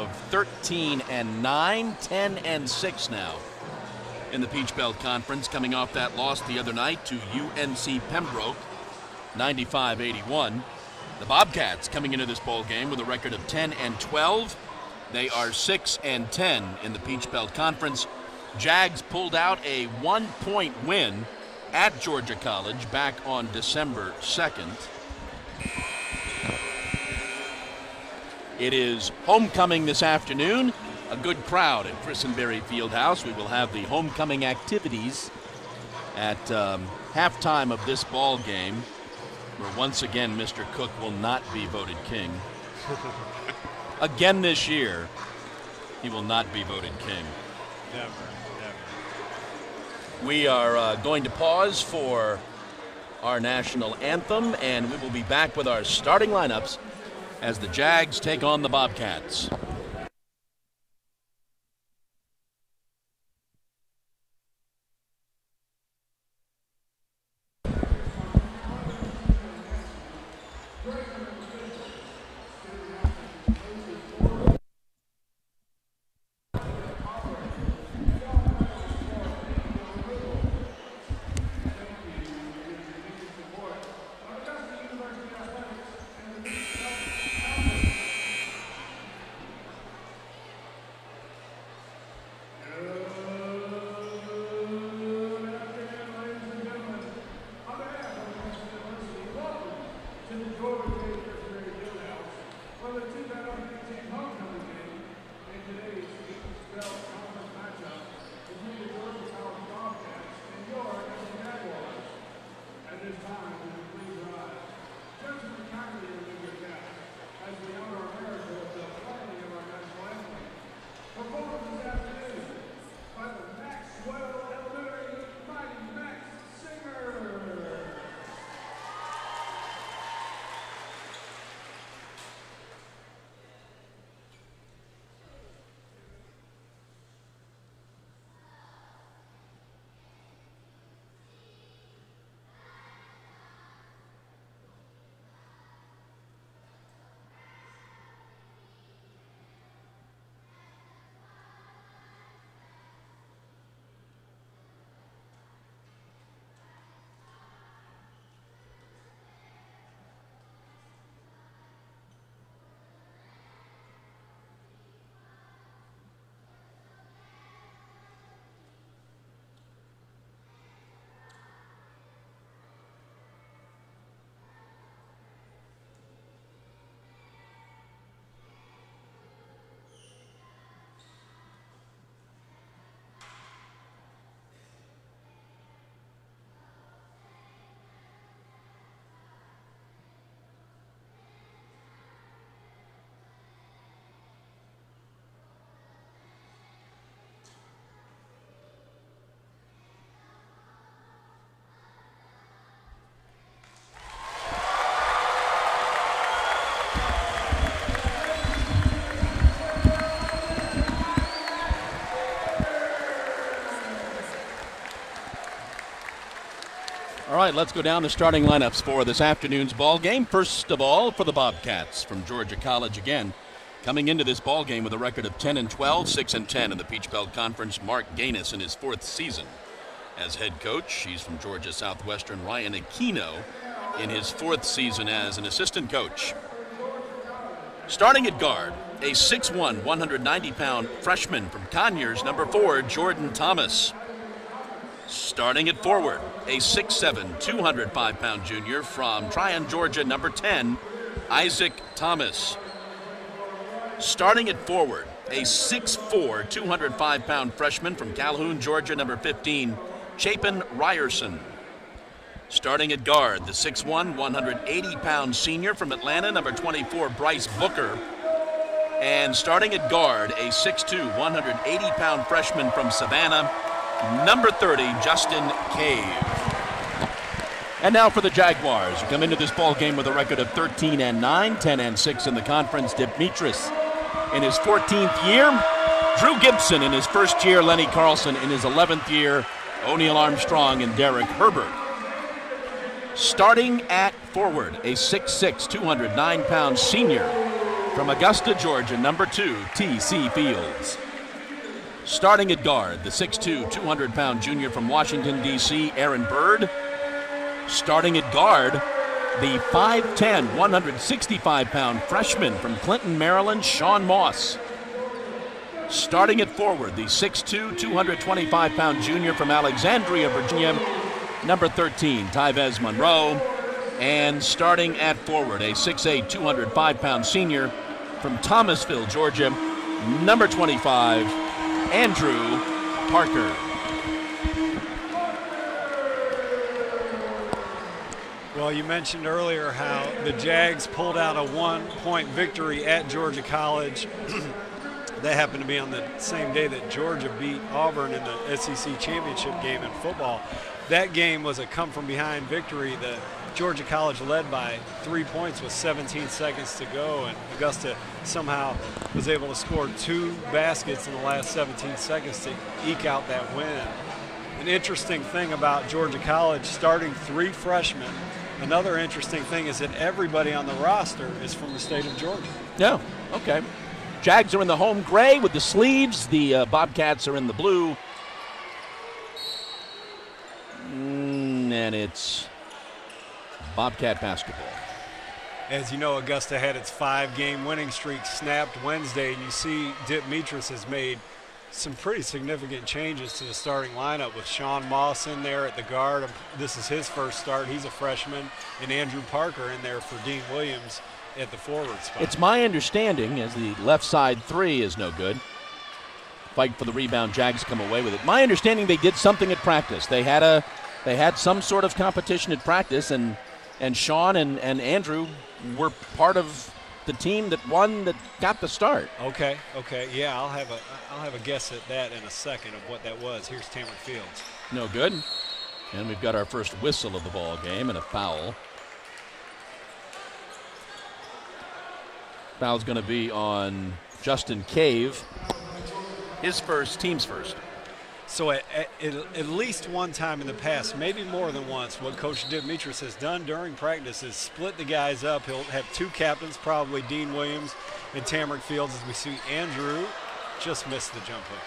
of 13-9, 10-6 now in the Peach Belt Conference, coming off that loss the other night to UNC Pembroke, 95-81. The Bobcats coming into this ball game with a record of 10-12. They are 6-10 in the Peach Belt Conference. Jags pulled out a 1-point win at Georgia College back on December 2nd. It is homecoming this afternoon. A good crowd at Christenberry Fieldhouse. We will have the homecoming activities at halftime of this ball game, where once again Mr. Cook will not be voted king. Again this year, he will not be voted king. Never. We are going to pause for our national anthem, and we will be back with our starting lineups as the Jags take on the Bobcats. All right, let's go down the starting lineups for this afternoon's ball game. First of all, for the Bobcats from Georgia College again, coming into this ball game with a record of 10-12, 6-10 in the Peach Belt Conference. Mark Gaines in his fourth season as head coach. He's from Georgia Southwestern. Ryan Aquino in his fourth season as an assistant coach. Starting at guard, a 6'1", 190-pound freshman from Conyers, number 4, Jordan Thomas. Starting at forward, a 6'7", 205-pound junior from Tryon, Georgia, number 10, Isaac Thomas. Starting at forward, a 6'4", 205-pound freshman from Calhoun, Georgia, number 15, Chapin Ryerson. Starting at guard, the 6'1", 180-pound senior from Atlanta, number 24, Bryce Booker. And starting at guard, a 6'2", 180-pound freshman from Savannah, number 30, Justin Cave. And now for the Jaguars, who come into this ball game with a record of 13-9, 10-6 in the conference. Demetris in his 14th year. Drew Gibson in his first year. Lenny Carlson in his 11th year. O'Neal Armstrong and Derek Herbert. Starting at forward, a 6'6", 209-pound senior From Augusta, Georgia, number 2, T.C. Fields. Starting at guard, the 6'2", 200-pound junior from Washington, D.C., Aaron Bird. Starting at guard, the 5'10", 165-pound freshman from Clinton, Maryland, Sean Moss. Starting at forward, the 6'2", 225-pound junior from Alexandria, Virginia, number 13, Tyvez Monroe. And starting at forward, a 6'8", 205-pound senior from Thomasville, Georgia, number 25, Andrew Parker. Well, you mentioned earlier how the Jags pulled out a 1-point victory at Georgia College. That happened to be on the same day that Georgia beat Auburn in the SEC championship game in football. That game was a come-from-behind victory. The Georgia College led by 3 points with 17 seconds to go, and Augusta somehow was able to score 2 baskets in the last 17 seconds to eke out that win. An interesting thing about Georgia College, starting 3 freshmen. Another interesting thing is that everybody on the roster is from the state of Georgia. Yeah, okay. Jags are in the home gray with the sleeves. The Bobcats are in the blue. And it's Bobcat basketball. As you know, Augusta had its 5-game winning streak snapped Wednesday, and you see Dip Mitras has made some pretty significant changes to the starting lineup with Sean Moss in there at the guard. This is his first start. He's a freshman. And Andrew Parker in there for Dean Williams at the forward spot. It's my understanding, as the left side 3 is no good. Fight for the rebound, Jags come away with it. My understanding, they did something at practice. They had some sort of competition at practice, and Sean and Andrew were part of the team that won, that got the start. Okay, yeah, I'll have a guess at that in a second of what that was. Here's Tamarick Fields. No good. And we've got our first whistle of the ball game and a foul. Foul's going to be on Justin Cave. His first, team's first. So at least one time in the past, maybe more than once, what Coach Dip Mitras has done during practice is split the guys up. He'll have 2 captains, probably Dean Williams and Tamarick Fields, as we see Andrew just missed the jump hook.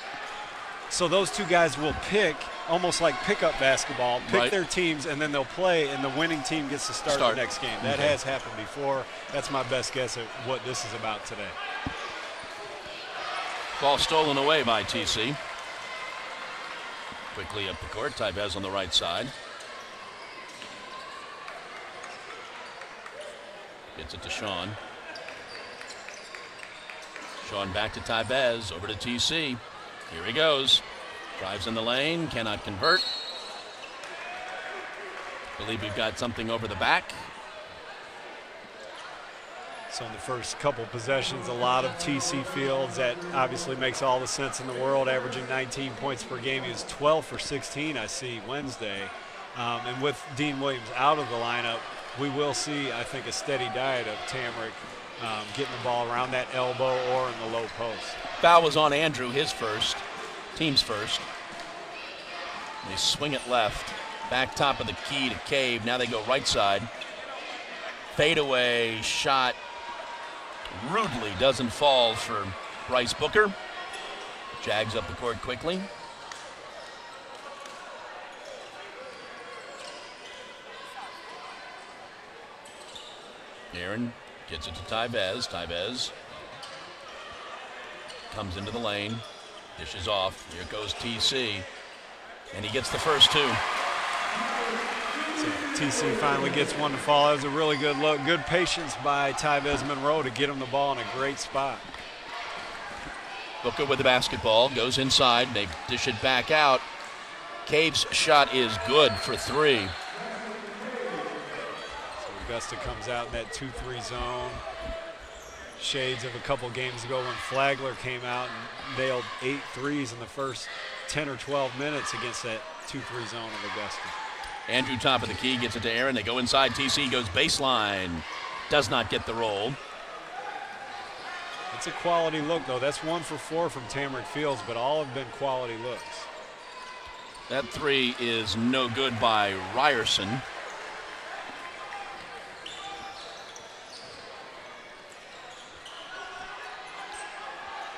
So those 2 guys will pick, almost like pickup basketball, pick their teams, and then they'll play, and the winning team gets to start the next game. That has happened before. That's my best guess at what this is about today. Ball stolen away by TC. Quickly up the court, Tyvez on the right side. Gets it to Sean. Sean back to Tyvez, over to TC. Here he goes. Drives in the lane, cannot convert. Believe we've got something over the back. So in the first couple possessions, a lot of TC Fields. That obviously makes all the sense in the world, averaging 19 points per game. He was 12 for 16, I see, Wednesday. And with Dean Williams out of the lineup, we will see, I think, a steady diet of Tamarick getting the ball around that elbow or in the low post. Foul was on Andrew, his first, team's first. They swing it left, back top of the key to Cave. Now they go right side. Fadeaway shot. Rudely doesn't fall for Bryce Booker. Jags up the court quickly. Aaron gets it to Tyvez. Tyvez comes into the lane. Dishes off. Here goes TC. And he gets the first 2. So TC finally gets one to fall. That was a really good look. Good patience by Tyvez Monroe to get him the ball in a great spot. Booker with the basketball, goes inside. They dish it back out. Cave's shot is good for 3. So Augusta comes out in that 2-3 zone. Shades of a couple games ago when Flagler came out and nailed 8 threes in the first 10 or 12 minutes against that 2-3 zone of Augusta. Andrew top of the key, gets it to Aaron. They go inside. TC goes baseline. Does not get the roll. It's a quality look, though. That's 1 for 4 from Tamarick Fields, but all have been quality looks. That 3 is no good by Ryerson.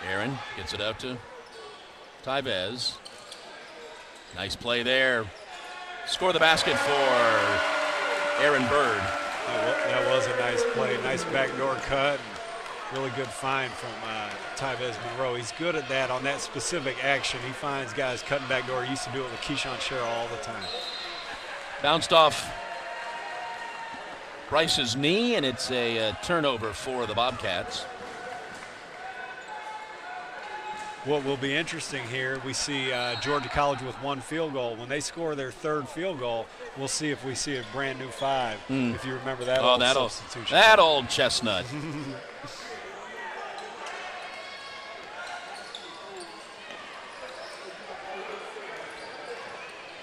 Aaron gets it out to Tyvez. Nice play there. Score the basket for Aaron Bird. That was a nice play. Nice backdoor cut. Really good find from Tyvez Monroe. He's good at that on that specific action. He finds guys cutting backdoor. He used to do it with Keyshawn Sherrill all the time. Bounced off Bryce's knee, and it's a turnover for the Bobcats. What will be interesting here, we see Georgia College with 1 field goal. When they score their 3rd field goal, we'll see if we see a brand new 5. If you remember that old substitution. That old chestnut.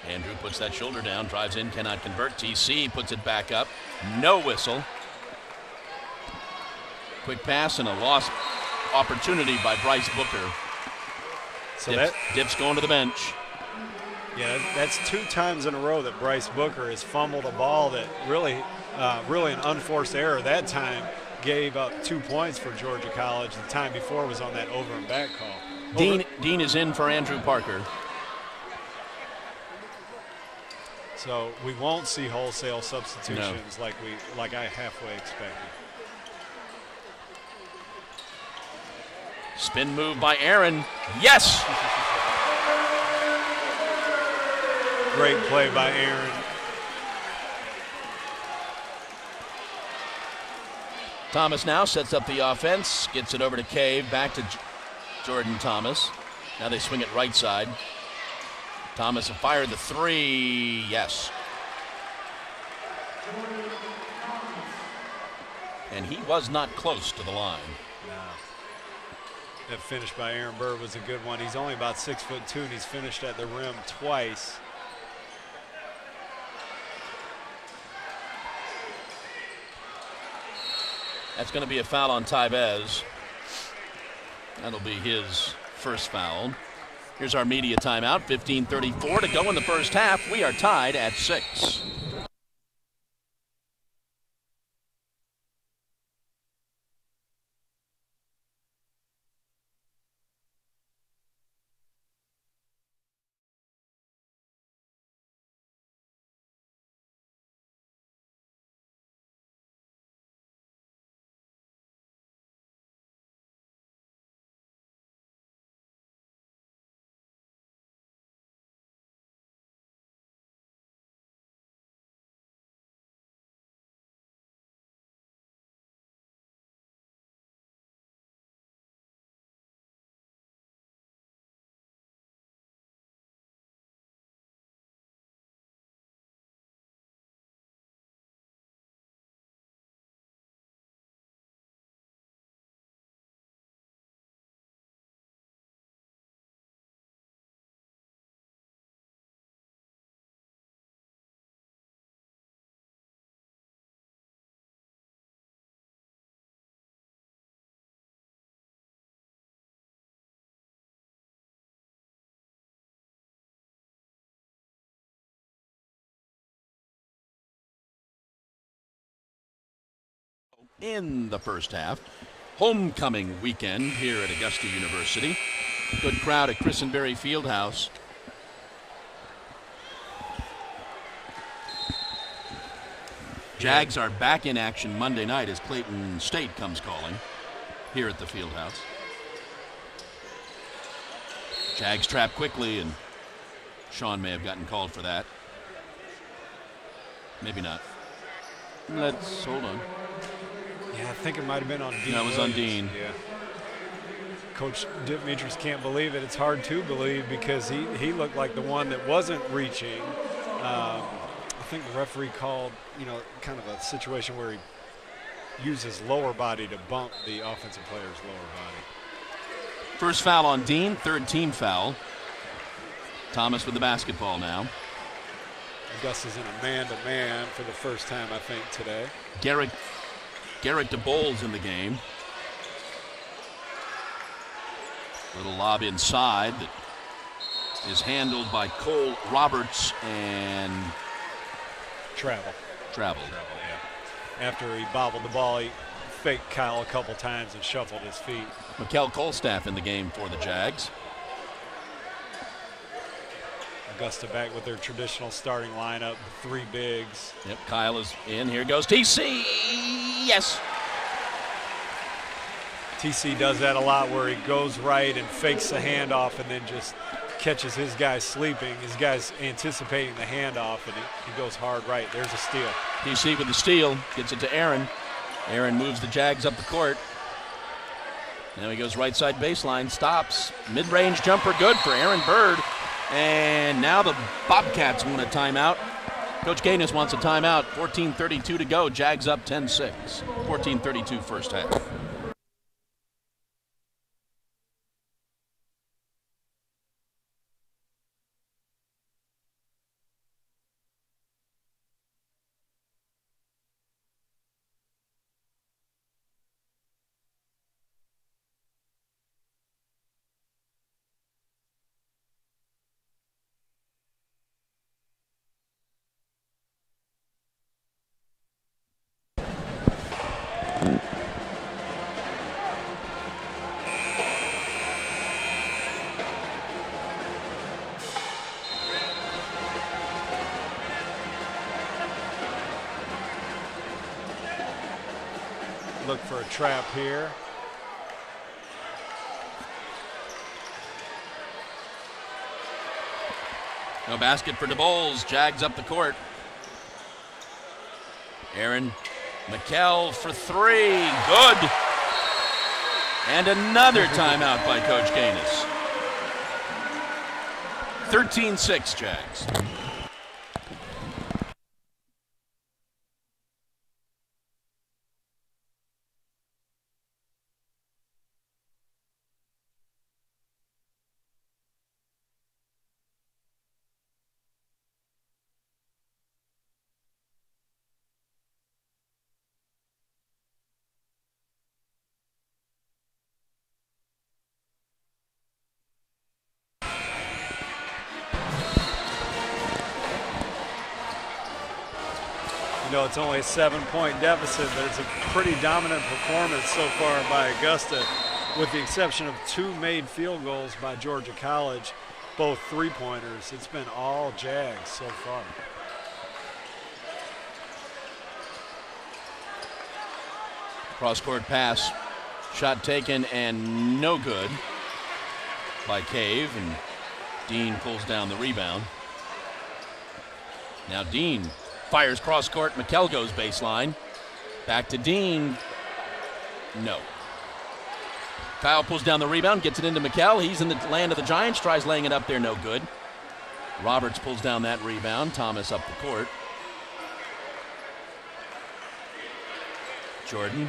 Andrew puts that shoulder down, drives in, cannot convert. TC puts it back up. No whistle. Quick pass and a lost opportunity by Bryce Booker. So Dips going to the bench. Yeah, that's 2 times in a row that Bryce Booker has fumbled a ball that really an unforced error. That time gave up 2 points for Georgia College. The time before was on that over and back call. Dean is in for Andrew Parker. So we won't see wholesale substitutions like I halfway expected. Spin move by Aaron. Yes! Great play by Aaron. Thomas now sets up the offense, gets it over to Cave, back to Jordan Thomas. Now they swing it right side. Thomas fired the 3. Yes. And he was not close to the line. No. That finish by Aaron Bird was a good one. He's only about 6'2", and he's finished at the rim twice. That's going to be a foul on Tyvez. That'll be his first foul. Here's our media timeout. 15:34 to go in the first half. We are tied at 6. In the first half. Homecoming weekend here at Augusta University. Good crowd at Christenberry Fieldhouse. Jags are back in action Monday night as Clayton State comes calling here at the Fieldhouse. Jags trap quickly, and Sean may have gotten called for that. Maybe not. Let's hold on. Yeah, I think it might have been on Dean. That was on Dean. Yeah. Coach Dimitris can't believe it. It's hard to believe because he looked like the one that wasn't reaching. I think the referee called, kind of a situation where he used his lower body to bump the offensive player's lower body. First foul on Dean, 3rd team foul. Thomas with the basketball now. Augusta's in a man-to-man for the first time, I think, today. Garrett DeBoles in the game. Little lob inside that is handled by Cole Roberts and Travel. Travel. Yeah. After he bobbled the ball, he faked Kyle a couple times and shuffled his feet. Mikkel Kolstaff in the game for the Jags. Augusta back with their traditional starting lineup, 3 bigs. Yep, Kyle is in. Here goes TC. Yes. TC does that a lot where he goes right and fakes the handoff and then just catches his guy sleeping. His guy's anticipating the handoff and he goes hard right. There's a steal. TC with the steal, gets it to Aaron. Aaron moves the Jags up the court. Now he goes right side baseline, stops. Mid-range jumper good for Aaron Bird. And now the Bobcats want a timeout. Coach Gaines wants a timeout. 14:32 to go. Jags up 10-6. 14:32 first half. Look for a trap here. No basket for DeBoles. Jags up the court. Aaron Mikkel for 3. Good. And another timeout by Coach Gaines. 13-6 Jags. You know, it's only a 7-point deficit, but it's a pretty dominant performance so far by Augusta, with the exception of 2 made field goals by Georgia College, both 3-pointers. It's been all Jags so far. Cross-court pass. Shot taken and no good by Cave, and Dean pulls down the rebound. Now Dean fires cross-court. Mikkel goes baseline. Back to Dean. No. Kyle pulls down the rebound, gets it into Mikkel. He's in the land of the Giants, tries laying it up there, no good. Roberts pulls down that rebound. Thomas up the court. Jordan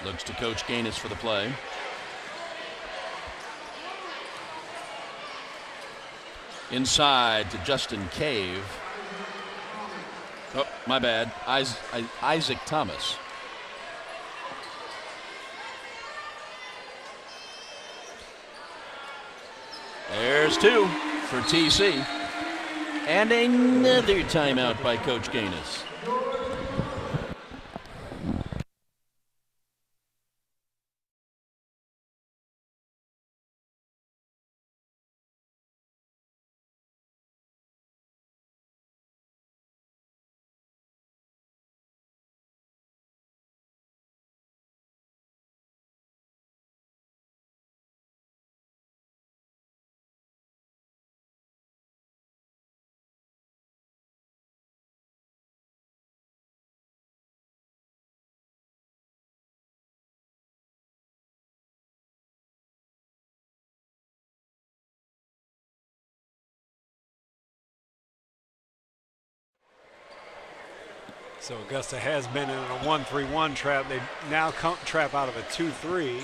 looks to Coach Gaines for the play. Inside to Justin Cave. Oh, my bad. Isaac Thomas. There's 2 for TC. And another timeout by Coach Gaines. So Augusta has been in a 1-3-1 trap. They now trap out of a 2-3.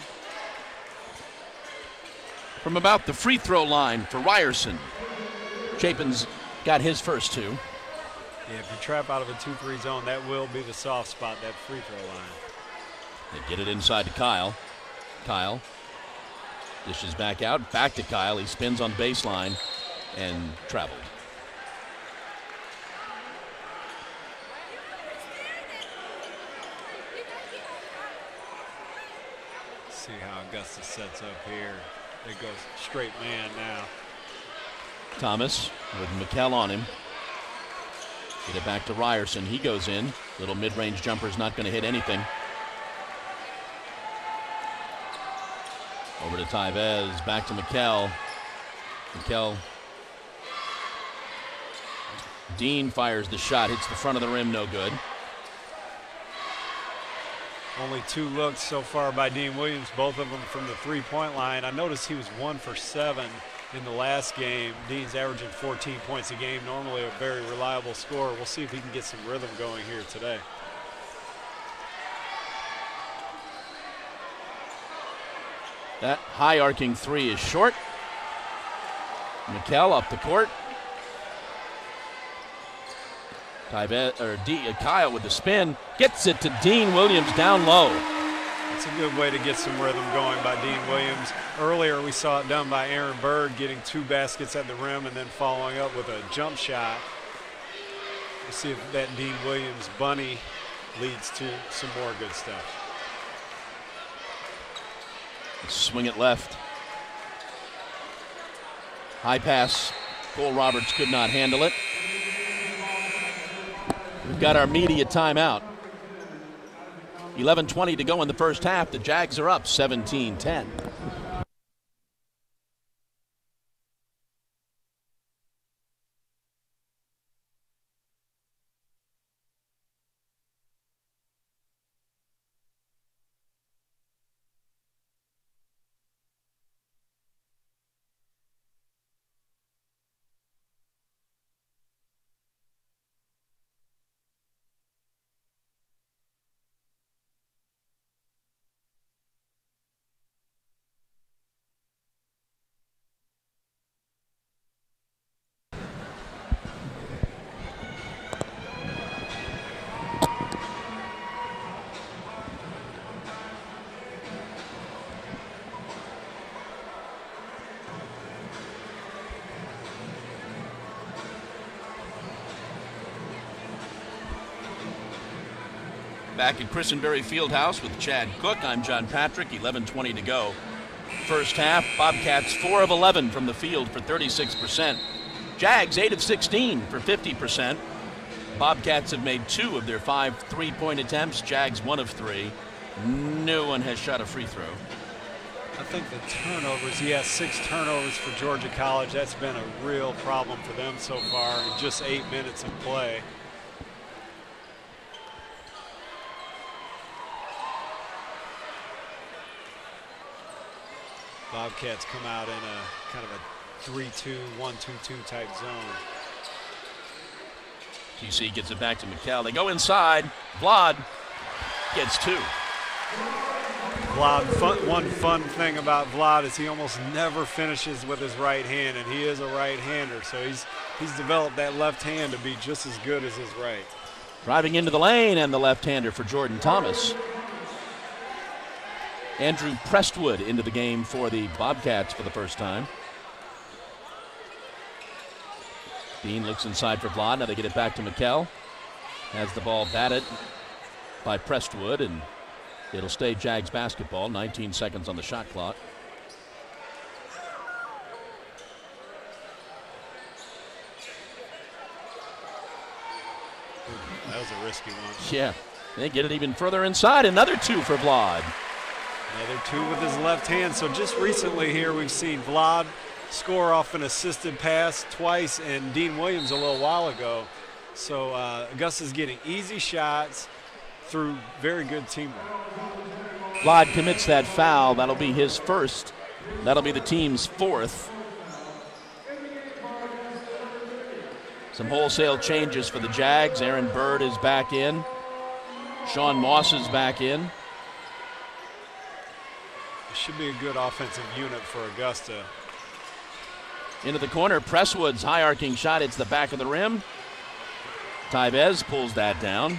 From about the free throw line for Ryerson. Chapin's got his first 2. Yeah, if you trap out of a 2-3 zone, that will be the soft spot, that free throw line. They get it inside to Kyle. Kyle dishes back out, back to Kyle. He spins on baseline and traveled. Augusta sets up here. It goes straight man now. Thomas with McKell on him. Get it back to Ryerson. He goes in. Little mid-range jumper's not going to hit anything. Over to Tyvez. Back to McKell. McKell. Dean fires the shot. Hits the front of the rim. No good. Only 2 looks so far by Dean Williams, both of them from the three-point line. I noticed he was 1 for 7 in the last game. Dean's averaging 14 points a game, normally a very reliable scorer. We'll see if he can get some rhythm going here today. That high arcing 3 is short. McKell up the court. Kyle with the spin, gets it to Dean Williams down low. It's a good way to get some rhythm going by Dean Williams. Earlier we saw it done by Aaron Bird, getting 2 baskets at the rim and then following up with a jump shot. We'll see if that Dean Williams bunny leads to some more good stuff. Swing it left. High pass. Cole Roberts could not handle it. We've got our media timeout. 11:20 to go in the first half. The Jags are up 17-10. Back at Christenberry Fieldhouse with Chad Cook, I'm John Patrick. 11:20 to go. First half, Bobcats 4 of 11 from the field for 36%. Jags 8 of 16 for 50%. Bobcats have made 2 of their 5 3-point attempts. Jags 1 of 3. No one has shot a free throw. I think the turnovers, he has 6 turnovers for Georgia College. That's been a real problem for them so far in just 8 minutes of play. Bobcats come out in a kind of a 3-2, 1-2-2 type zone. TC gets it back to McKell. They go inside. Vlad gets 2. Vlad, one fun thing about Vlad is he almost never finishes with his right hand, and he is a right-hander, so he's developed that left hand to be just as good as his right. Driving into the lane, and the left-hander for Jordan Thomas. Andrew Prestwood into the game for the Bobcats for the first time. Dean looks inside for Vlad. Now they get it back to McKell. Has the ball batted by Prestwood, and it'll stay Jags basketball. 19 seconds on the shot clock. That was a risky one. Yeah, they get it even further inside. Another 2 for Vlad. Another 2 with his left hand. So just recently here we've seen Vlad score off an assisted pass twice and Dean Williams a little while ago. So Augusta's getting easy shots through very good teamwork. Vlad commits that foul. That'll be his first. That'll be the team's 4th. Some wholesale changes for the Jags. Aaron Bird is back in. Sean Moss is back in. Should be a good offensive unit for Augusta. Into the corner, Presswood's high arcing shot hits the back of the rim. Tyvez pulls that down.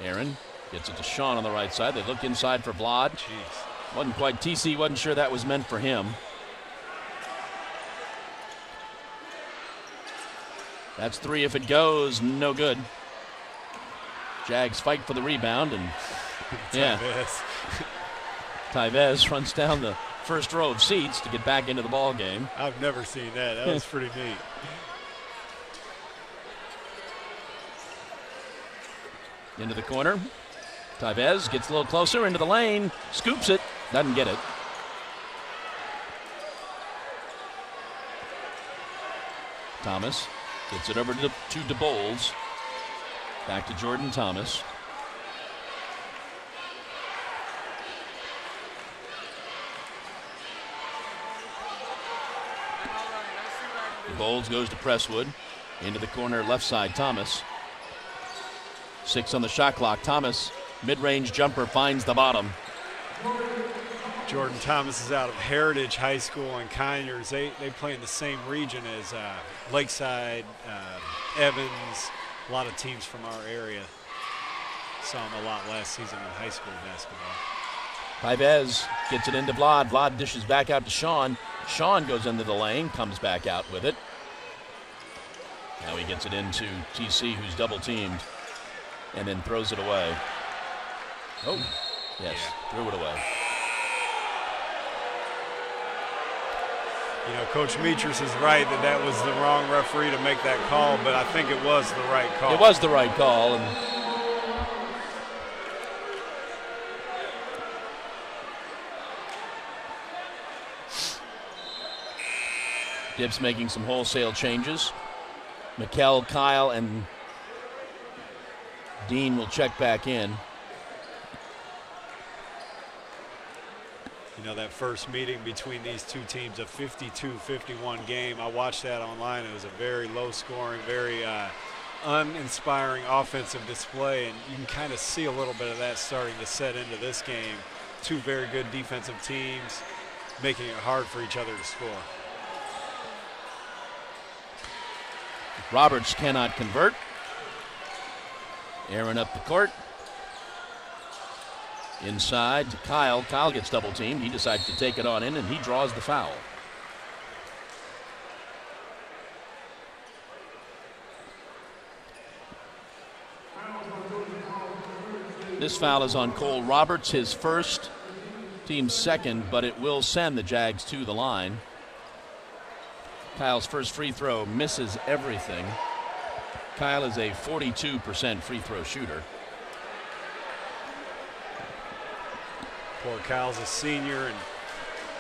Aaron gets it to Sean on the right side. They look inside for Vlad. Jeez. Wasn't quite, TC wasn't sure that was meant for him. That's 3 if it goes, no good. Jags fight for the rebound, and yeah, Tyvez runs down the first row of seats to get back into the ball game. I've never seen that. That was pretty neat. Into the corner. Tyvez gets a little closer into the lane, scoops it, doesn't get it. Thomas gets it over to DeBoles. Back to Jordan Thomas. DeBoles goes to Presswood. Into the corner, left side, Thomas. 6 on the shot clock. Thomas, mid-range jumper, finds the bottom. Jordan Thomas is out of Heritage High School in Conyers. They play in the same region as Lakeside, Evans, a lot of teams from our area. Saw him a lot last season in high school basketball. Tyvez gets it into Vlad. Vlad dishes back out to Sean. Sean goes into the lane, comes back out with it. Now he gets it into TC, who's double teamed, and then throws it away. Oh, yes, threw it away. You know, Coach Metris is right that was the wrong referee to make that call, but I think it was the right call. It was the right call. And Dibbs making some wholesale changes. Mikkel, Kyle, and Dean will check back in. You know, that first meeting between these two teams, a 52-51 game. I watched that online. It was a very low-scoring, very uninspiring offensive display, and you can kind of see a little bit of that starting to set into this game. Two very good defensive teams making it hard for each other to score. Roberts cannot convert. Aaron up the court. Inside to Kyle. Kyle gets double teamed. He decides to take it on in, and he draws the foul. This foul is on Cole Roberts, his first, team's second, but it will send the Jags to the line. Kyle's first free throw misses everything. Kyle is a 42% free throw shooter. Poor Kyle's a senior, and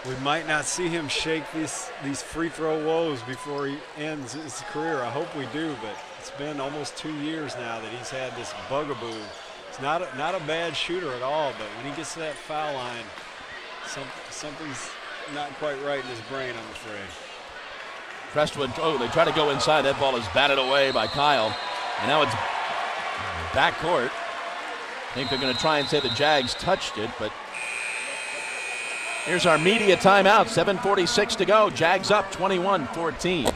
we might not see him shake these free throw woes before he ends his career. I hope we do, but it's been almost 2 years now that he's had this bugaboo. He's not a bad shooter at all, but when he gets to that foul line, something's not quite right in his brain, I'm afraid. Prestwood, they try to go inside. That ball is batted away by Kyle. And now it's backcourt. I think they're going to try and say the Jags touched it, but here's our media timeout. 7:46 to go. Jags up 21-14.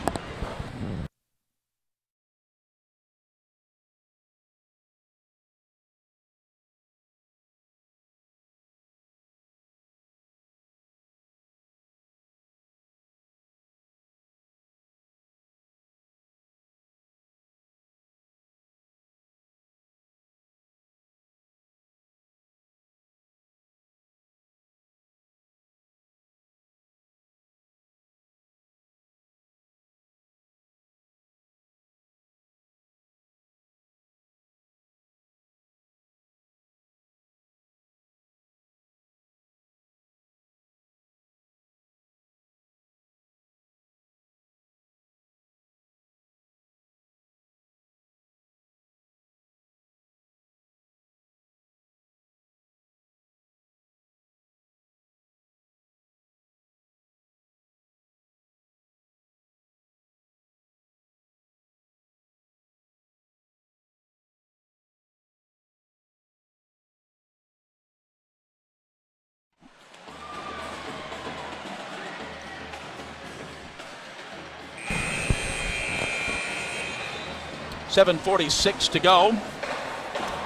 .46 to go.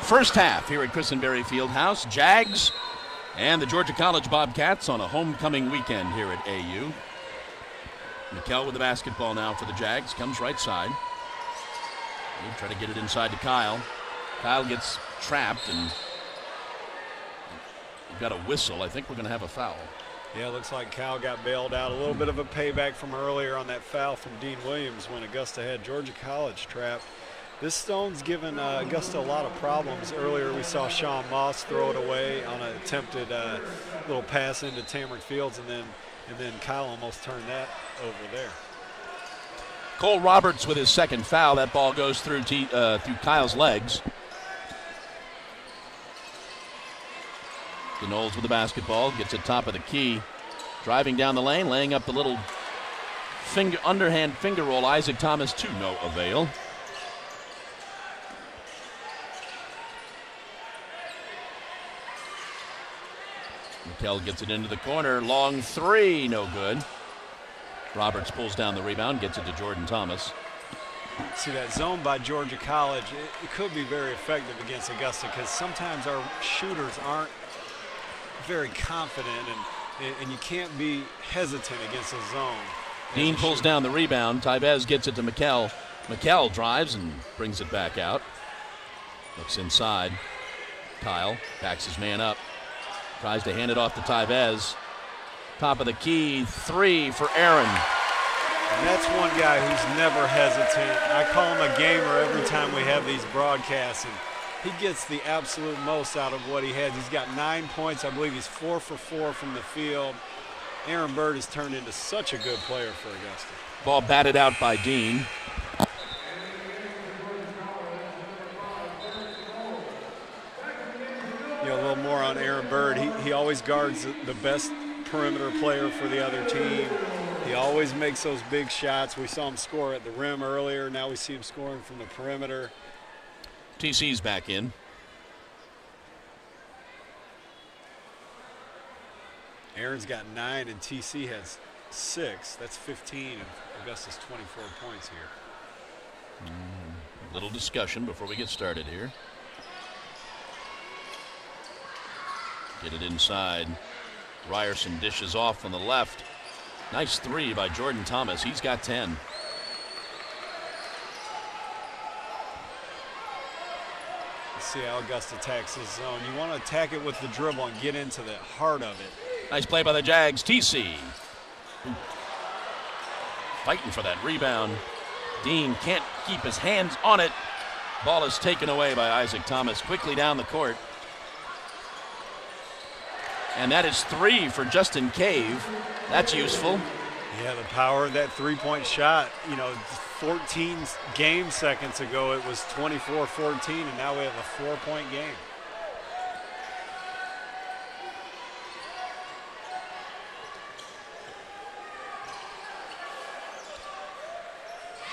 First half here at Christenberry Fieldhouse. Jags and the Georgia College Bobcats on a homecoming weekend here at AU. Mikkel with the basketball now for the Jags. Comes right side. They try to get it inside to Kyle. Kyle gets trapped and We've got a whistle. I think we're going to have a foul. Yeah, looks like Cal got bailed out. A little bit of a payback from earlier on that foul from Dean Williams when Augusta had Georgia College trapped. This stone's given Augusta a lot of problems. Earlier we saw Sean Moss throw it away on an attempted little pass into Tamarick Fields, and then Kyle almost turned that over there. Cole Roberts with his second foul. That ball goes through Kyle's legs. Knowles with the basketball, gets it top of the key. Driving down the lane, laying up the little underhand finger roll. Isaac Thomas to no avail. McKell gets it into the corner. Long three, no good. Roberts pulls down the rebound, gets it to Jordan Thomas. See, that zone by Georgia College, it could be very effective against Augusta because sometimes our shooters aren't very confident, and you can't be hesitant against a zone. Dean pulls down the rebound. Tyvez gets it to McKell. McKell drives and brings it back out. Looks inside. Kyle backs his man up. Tries to hand it off to Tyvez. Top of the key, three for Aaron. And that's one guy who's never hesitant. I call him a gamer every time we have these broadcasts, and he gets the absolute most out of what he has. He's got 9 points. I believe he's 4 for 4 from the field. Aaron Bird has turned into such a good player for Augusta. Ball batted out by Dean. A little more on Aaron Bird. He always guards the best perimeter player for the other team. He always makes those big shots. We saw him score at the rim earlier. Now we see him scoring from the perimeter. TC's back in. Aaron's got 9 and TC has 6. That's 15 of Augusta's 24 points here. Little discussion before we get started here. Get it inside. Ryerson dishes off on the left. Nice three by Jordan Thomas. He's got 10. See how Augusta attacks his zone. You want to attack it with the dribble and get into the heart of it. Nice play by the Jags. TC fighting for that rebound. Dean can't keep his hands on it. Ball is taken away by Isaac Thomas quickly down the court. And that is 3 for Justin Cave. That's useful. Yeah, the power of that three-point shot. 14 game seconds ago it was 24-14, and now we have a 4-point game.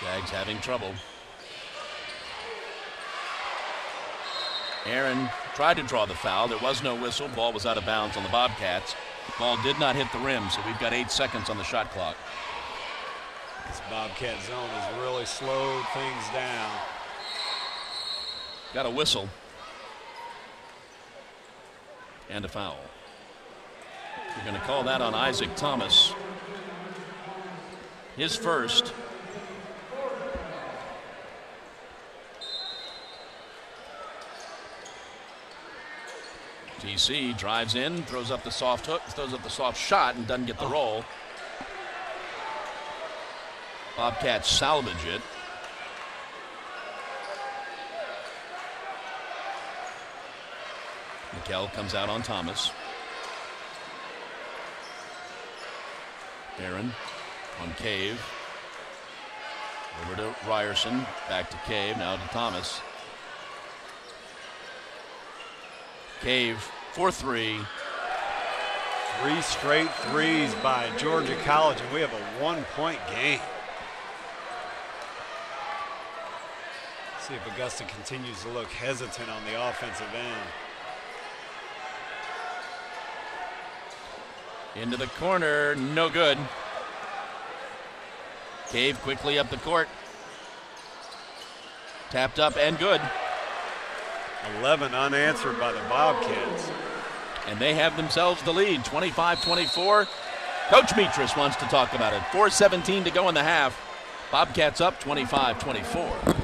Jags having trouble. Aaron tried to draw the foul. There was no whistle. Ball was out of bounds on the Bobcats. Ball did not hit the rim, so we've got 8 seconds on the shot clock. This Bobcat zone has really slowed things down. Got a whistle. And a foul. We're going to call that on Isaac Thomas. His first. TC drives in, throws up the soft hook, throws up the soft shot, and doesn't get the roll. Bobcats salvage it. McKell comes out on Thomas. Aaron on Cave. Over to Ryerson, back to Cave, now to Thomas. Cave for 3. 3 straight threes by Georgia College, and we have a 1-point game. See if Augusta continues to look hesitant on the offensive end. Into the corner, no good. Cave quickly up the court. Tapped up and good. 11 unanswered by the Bobcats. And they have themselves the lead, 25-24. Coach Mitras wants to talk about it. 4:17 to go in the half. Bobcats up 25-24.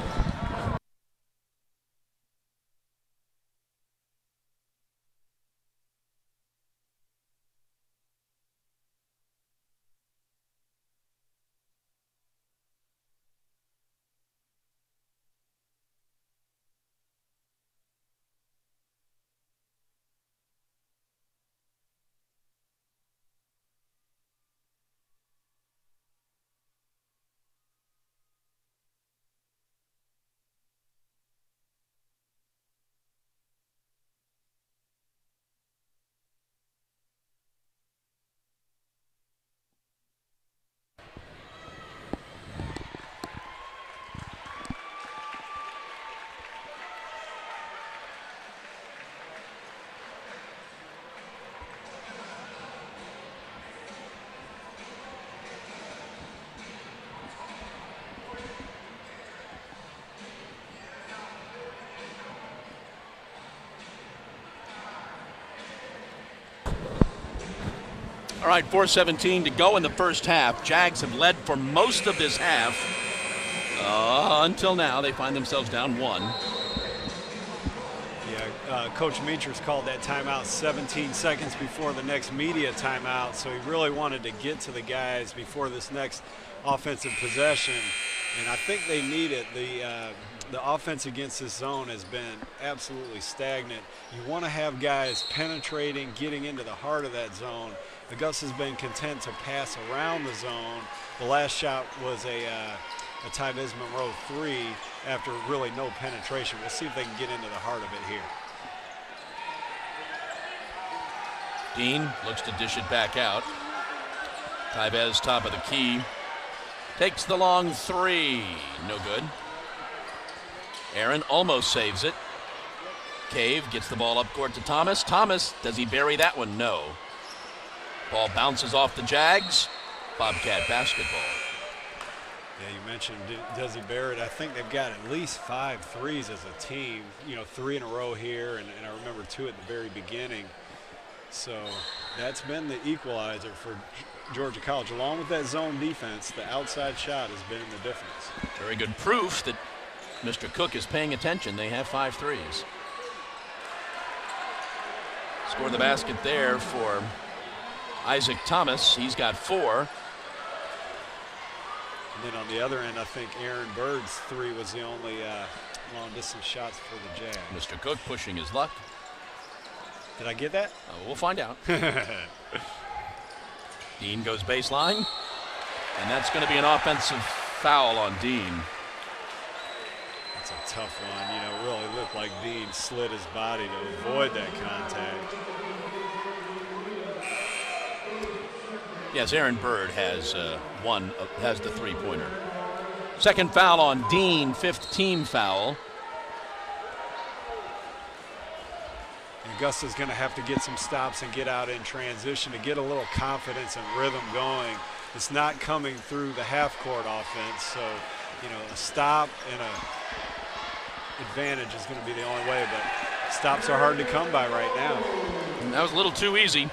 All right, 4:17 to go in the first half. Jags have led for most of this half. Until now, they find themselves down 1. Yeah, Coach Meachers called that timeout 17 seconds before the next media timeout, so he really wanted to get to the guys before this next offensive possession, and I think they need it. The offense against this zone has been absolutely stagnant. You want to have guys penetrating, getting into the heart of that zone. Augusta's been content to pass around the zone. The last shot was a Tyvez Monroe 3 after really no penetration. We'll see if they can get into the heart of it here. Dean looks to dish it back out. Tyvez, top of the key, takes the long 3. No good. Aaron almost saves it. Cave gets the ball up court to Thomas. Thomas, does he bury that one? No. Ball bounces off the Jags. Bobcat basketball. Yeah, you mentioned Desi Barrett. I think they've got at least 5 threes as a team. 3 in a row here, and I remember 2 at the very beginning. So that's been the equalizer for Georgia College. Along with that zone defense, the outside shot has been the difference. Very good proof that Mr. Cook is paying attention. They have 5 threes. Scored the basket there for Isaac Thomas. He's got 4. And then on the other end, I think Aaron Bird's 3 was the only long-distance shots for the Jags. Mr. Cook pushing his luck. Did I get that? We'll find out. Dean goes baseline, and that's going to be an offensive foul on Dean. That's a tough one. It really looked like Dean slid his body to avoid that contact. Yes, Aaron Bird has has the 3-pointer. Second foul on Dean, 5th team foul. Augusta's going to have to get some stops and get out in transition to get a little confidence and rhythm going. It's not coming through the half-court offense, so a stop and a advantage is going to be the only way. But stops are hard to come by right now. And that was a little too easy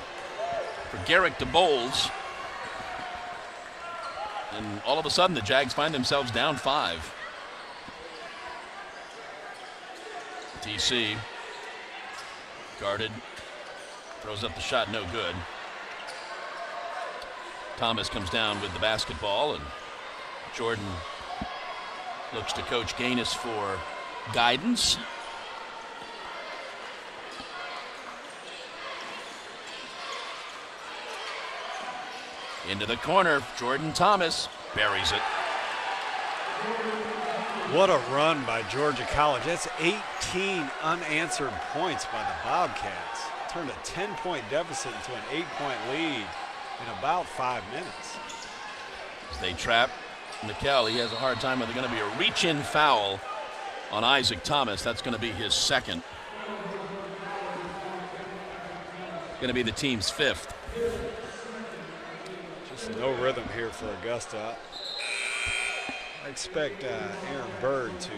for Garrick DeBowles. And all of a sudden, the Jags find themselves down 5. TC guarded, throws up the shot, no good. Thomas comes down with the basketball, and Jordan looks to Coach Gaines for guidance. Into the corner, Jordan Thomas buries it. What a run by Georgia College. That's 18 unanswered points by the Bobcats. Turned a 10-point deficit into an 8-point lead in about 5 minutes. As they trap Mikkel, he has a hard time. There's going to be a reach-in foul on Isaac Thomas. That's going to be his 2nd. Going to be the team's 5th. Just no rhythm here for Augusta. I expect Aaron Bird to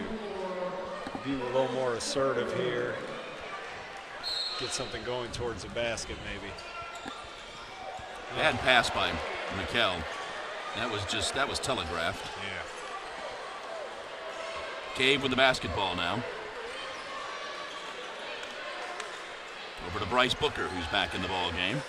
be a little more assertive here. Get something going towards the basket, maybe. Bad pass by Mikkel. That was telegraphed. Yeah. Cave with the basketball now. Over to Bryce Booker, who's back in the ball game.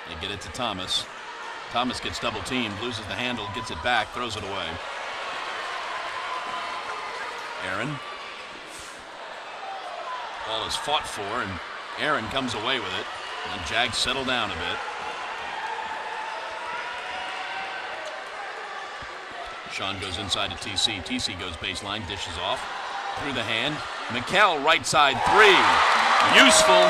They get it to Thomas. Thomas gets double teamed, loses the handle, gets it back, throws it away. Aaron. Ball is fought for, and Aaron comes away with it. And the Jags settle down a bit. Sean goes inside to TC. TC goes baseline, dishes off. Through the hand. Mikkel, right side 3. Useful.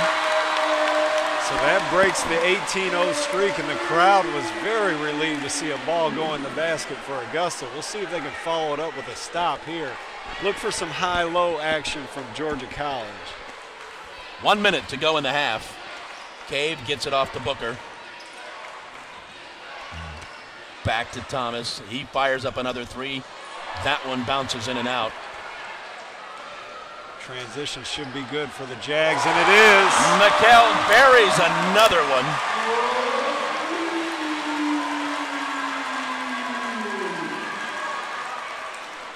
So that breaks the 18-0 streak, and the crowd was very relieved to see a ball go in the basket for Augusta. We'll see if they can follow it up with a stop here. Look for some high-low action from Georgia College. 1 minute to go in the half. Cave gets it off to Booker. Back to Thomas. He fires up another 3. That one bounces in and out. Transition should be good for the Jags, and it is. Mikal buries another one.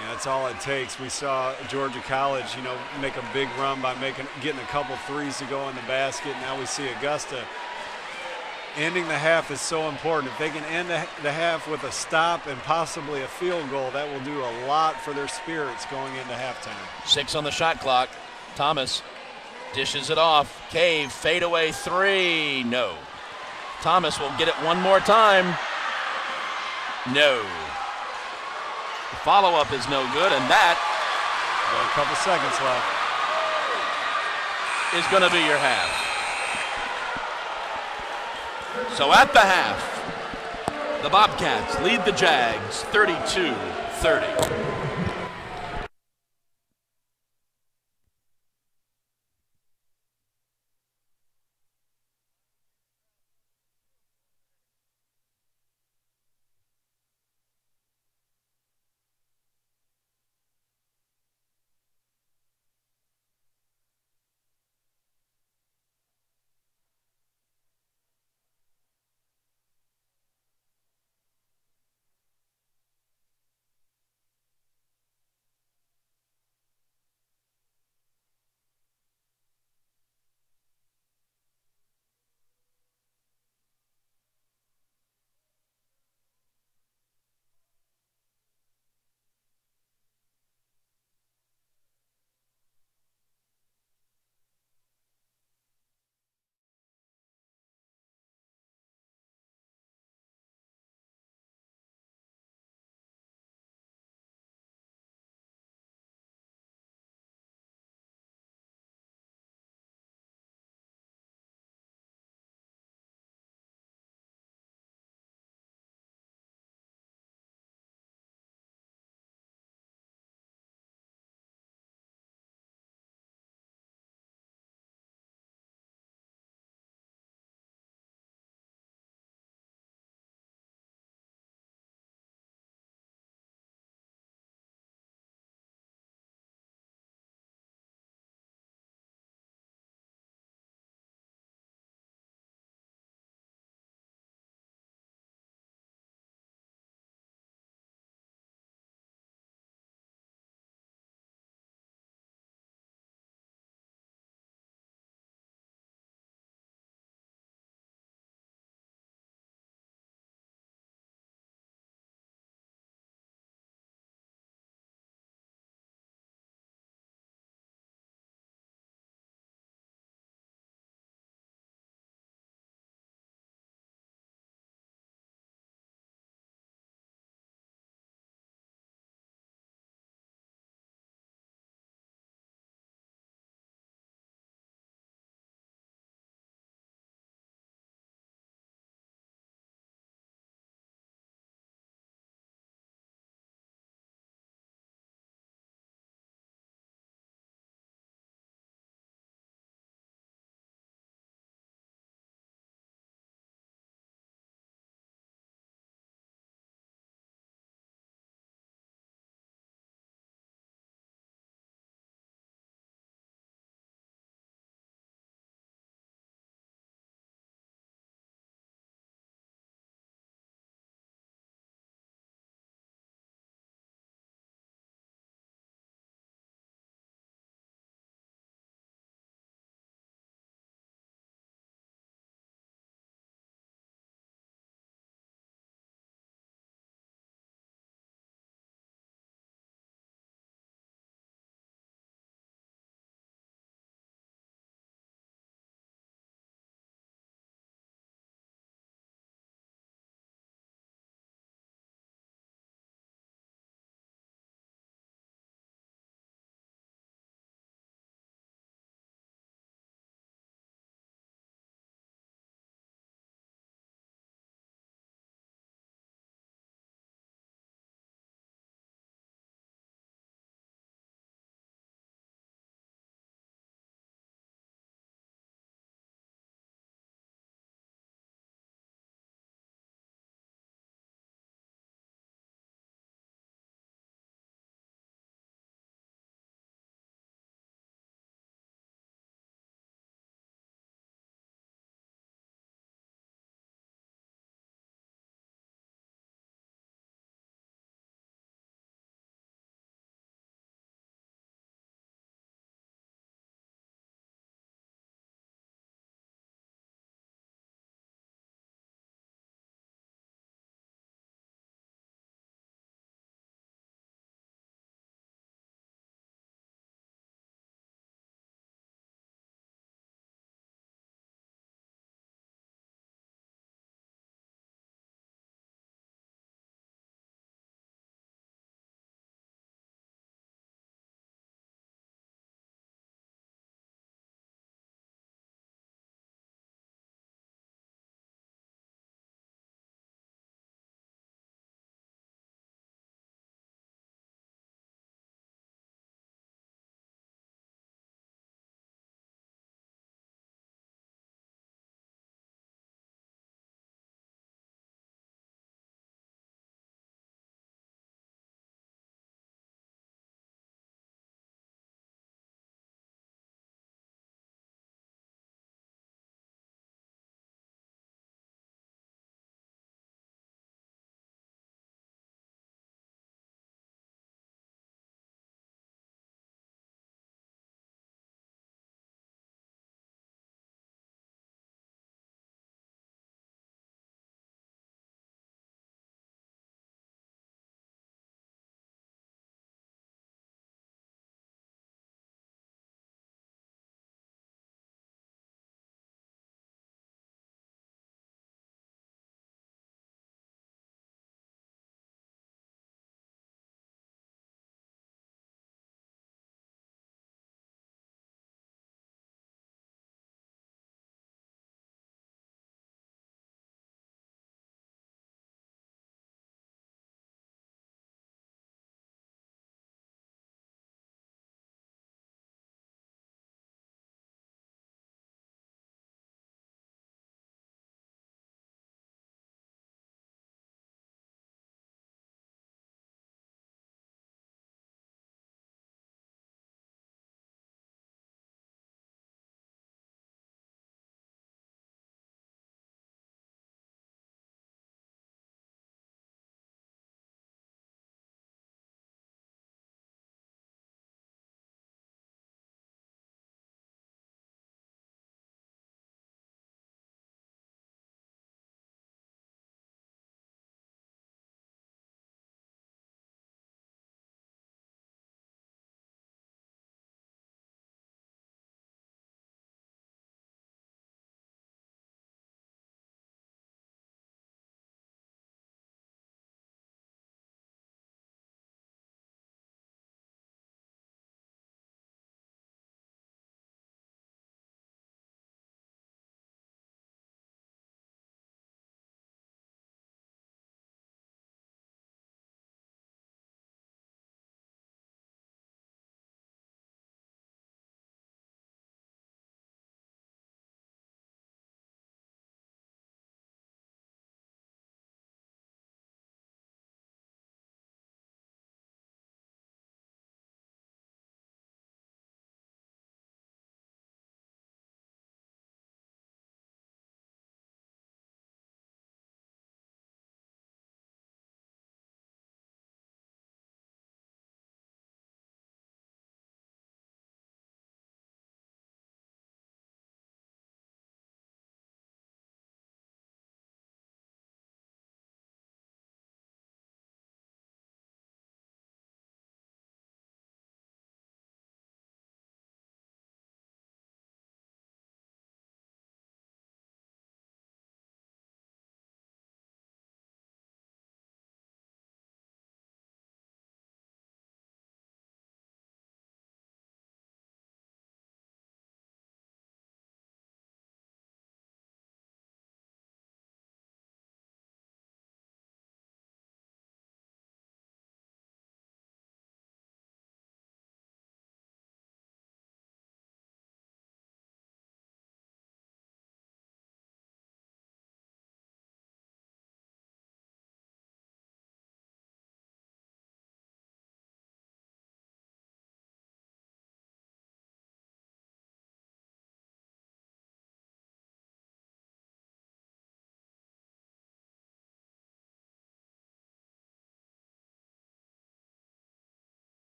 Yeah, that's all it takes. We saw Georgia College, make a big run by getting a couple threes to go in the basket. Now we see Augusta. Ending the half is so important. If they can end the half with a stop and possibly a field goal, that will do a lot for their spirits going into halftime. 6 on the shot clock. Thomas dishes it off. Cave, fadeaway three. No. Thomas will get it one more time. No. The follow-up is no good, and that got a couple seconds left. Is going to be your half. So at the half, the Bobcats lead the Jags 32-30.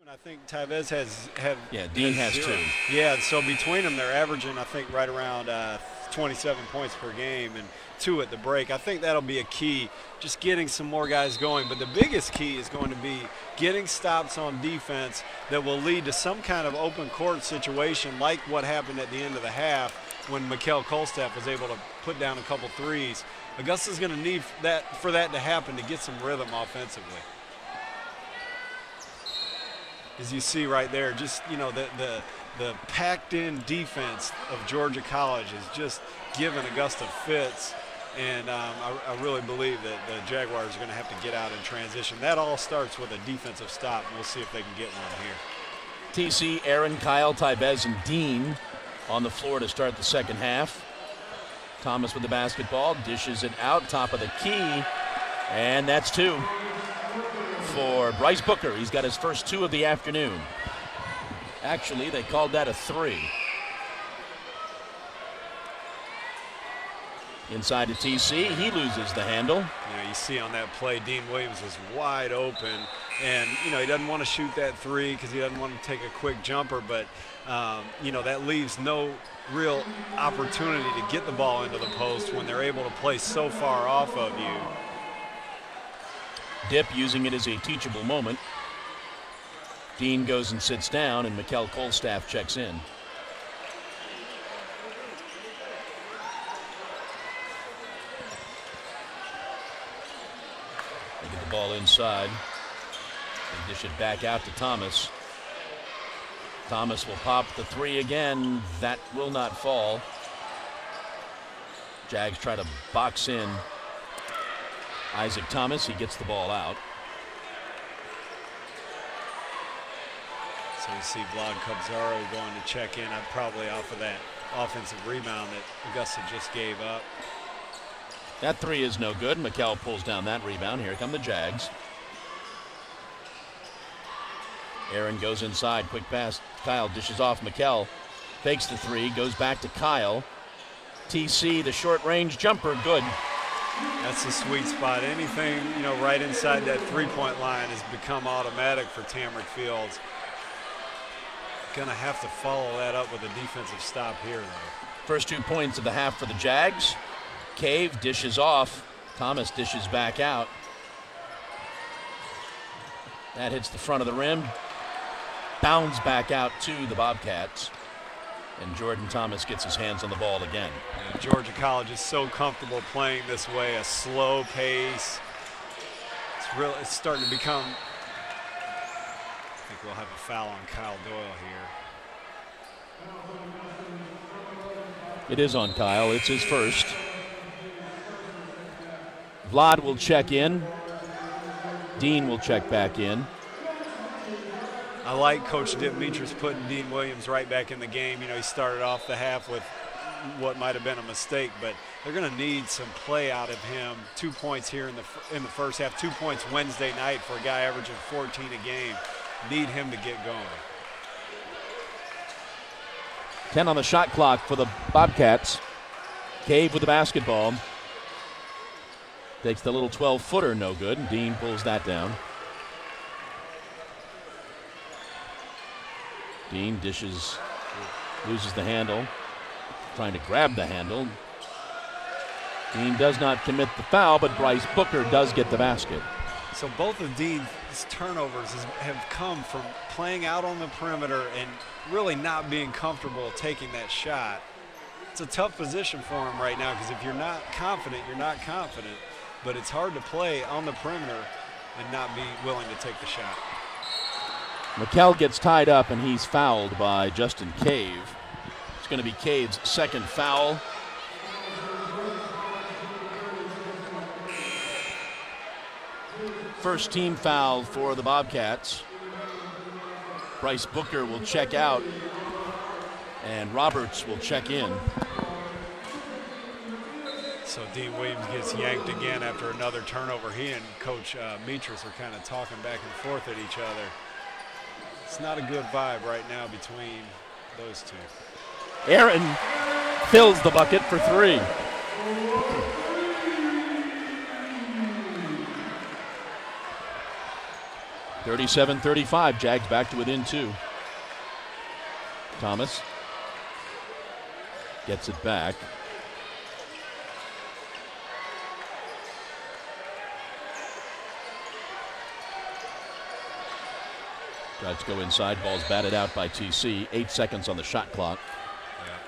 I think Tevez has Dean has 2. Yeah, so between them, they're averaging, I think, right around 27 points per game and 2 at the break. I think that'll be a key, just getting some more guys going. But the biggest key is going to be getting stops on defense that will lead to some kind of open court situation like what happened at the end of the half when Mikal Kolstaff was able to put down a couple threes. Augusta's going to need for that to happen to get some rhythm offensively. As you see right there, just, you know, the packed-in defense of Georgia College is just giving Augusta fits, and I really believe that the Jaguars are going to have to get out in transition. That all starts with a defensive stop, and we'll see if they can get one here. TC, Aaron, Kyle, Tevez, and Dean on the floor to start the second half. Thomas with the basketball, dishes it out, top of the key, and that's 2 for Bryce Booker. He's got his first 2 of the afternoon. Actually, they called that a 3. Inside to TC, he loses the handle. You see on that play, Dean Williams is wide open, and he doesn't want to shoot that 3 because he doesn't want to take a quick jumper, but that leaves no real opportunity to get the ball into the post when they're able to play so far off of you. Dip using it as a teachable moment. Dean goes and sits down, and Mikal Kolstaff checks in. They get the ball inside. They dish it back out to Thomas. Thomas will pop the 3 again. That will not fall. Jags try to box in Isaac Thomas. He gets the ball out. So you see Vlad Kobzaro going to check in. I'm probably off of that offensive rebound that Augusta just gave up. That 3 is no good. Mikal pulls down that rebound. Here come the Jags. Aaron goes inside. Quick pass. Kyle dishes off Mikal. Fakes the 3. Goes back to Kyle. TC, the short range jumper. Good. That's the sweet spot. Anything, right inside that 3-point line has become automatic for Tamarick Fields. Going to have to follow that up with a defensive stop here, though. First 2 points of the half for the Jags. Cave dishes off. Thomas dishes back out. That hits the front of the rim. Bounds back out to the Bobcats. And Jordan Thomas gets his hands on the ball again. And Georgia College is so comfortable playing this way, a slow pace. It's starting to become. I think we'll have a foul on Kyle Doyle here. It is on Kyle. It's his first. Vlad will check in. Dean will check back in. I like Coach Dimitris putting Dean Williams right back in the game. He started off the half with what might have been a mistake, but they're going to need some play out of him. 2 points here in the first half. 2 points Wednesday night for a guy averaging 14 a game. Need him to get going. 10 on the shot clock for the Bobcats. Cave with the basketball. Takes the little 12-footer, no good. Dean pulls that down. Dean dishes, loses the handle, trying to grab the handle. Dean does not commit the foul, but Bryce Booker does get the basket. So both of Dean's turnovers have come from playing out on the perimeter and really not being comfortable taking that shot. It's a tough position for him right now because if you're not confident, you're not confident. But it's hard to play on the perimeter and not be willing to take the shot. Mikal gets tied up and he's fouled by Justin Cave. It's going to be Cave's second foul. First team foul for the Bobcats. Bryce Booker will check out and Roberts will check in. So Dean Williams gets yanked again after another turnover. He and Coach Mitras are kind of talking back and forth at each other. It's not a good vibe right now between those two. Aaron fills the bucket for 3. 37-35, Jags back to within 2. Thomas gets it back. Tries to go inside. Ball's batted out by TC. 8 seconds on the shot clock. Yeah.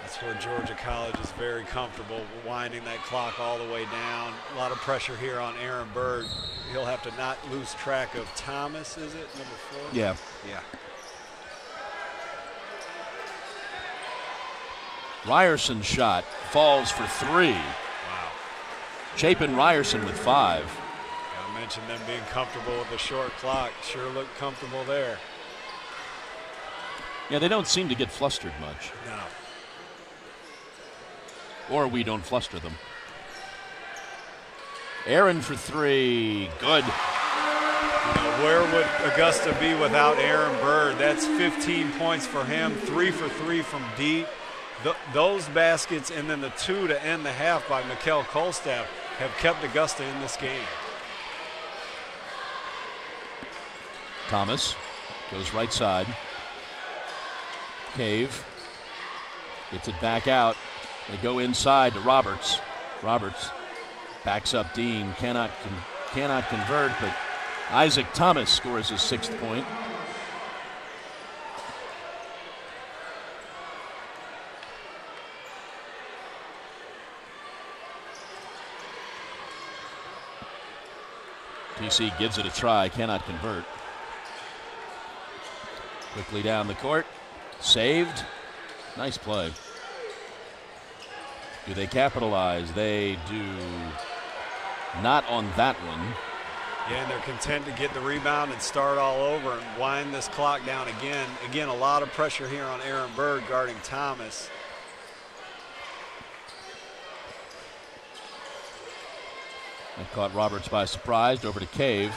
That's where Georgia College is very comfortable, winding that clock all the way down. A lot of pressure here on Aaron Bird. He'll have to not lose track of Thomas, is it, number 4? Yeah. Yeah. Ryerson's shot falls for 3. Wow. Chapin Ryerson with 5. I mentioned them being comfortable with the short clock. Sure looked comfortable there. Yeah, they don't seem to get flustered much. No. Or we don't fluster them. Aaron for 3. Good. Where would Augusta be without Aaron Bird? That's 15 points for him. 3 for 3 from deep. Those baskets and then the 2 to end the half by Mikkel Kolstaff have kept Augusta in this game. Thomas goes right side. Cave gets it back out. They go inside to Roberts. Roberts backs up Dean. Cannot convert, but Isaac Thomas scores his 6th point. TC gives it a try, cannot convert. Quickly down the court, saved. Nice play. Do they capitalize? They do not on that one. Yeah, and they're content to get the rebound and start all over and wind this clock down again. Again, a lot of pressure here on Aaron Bird guarding Thomas. That caught Roberts by surprise. Over to Cave.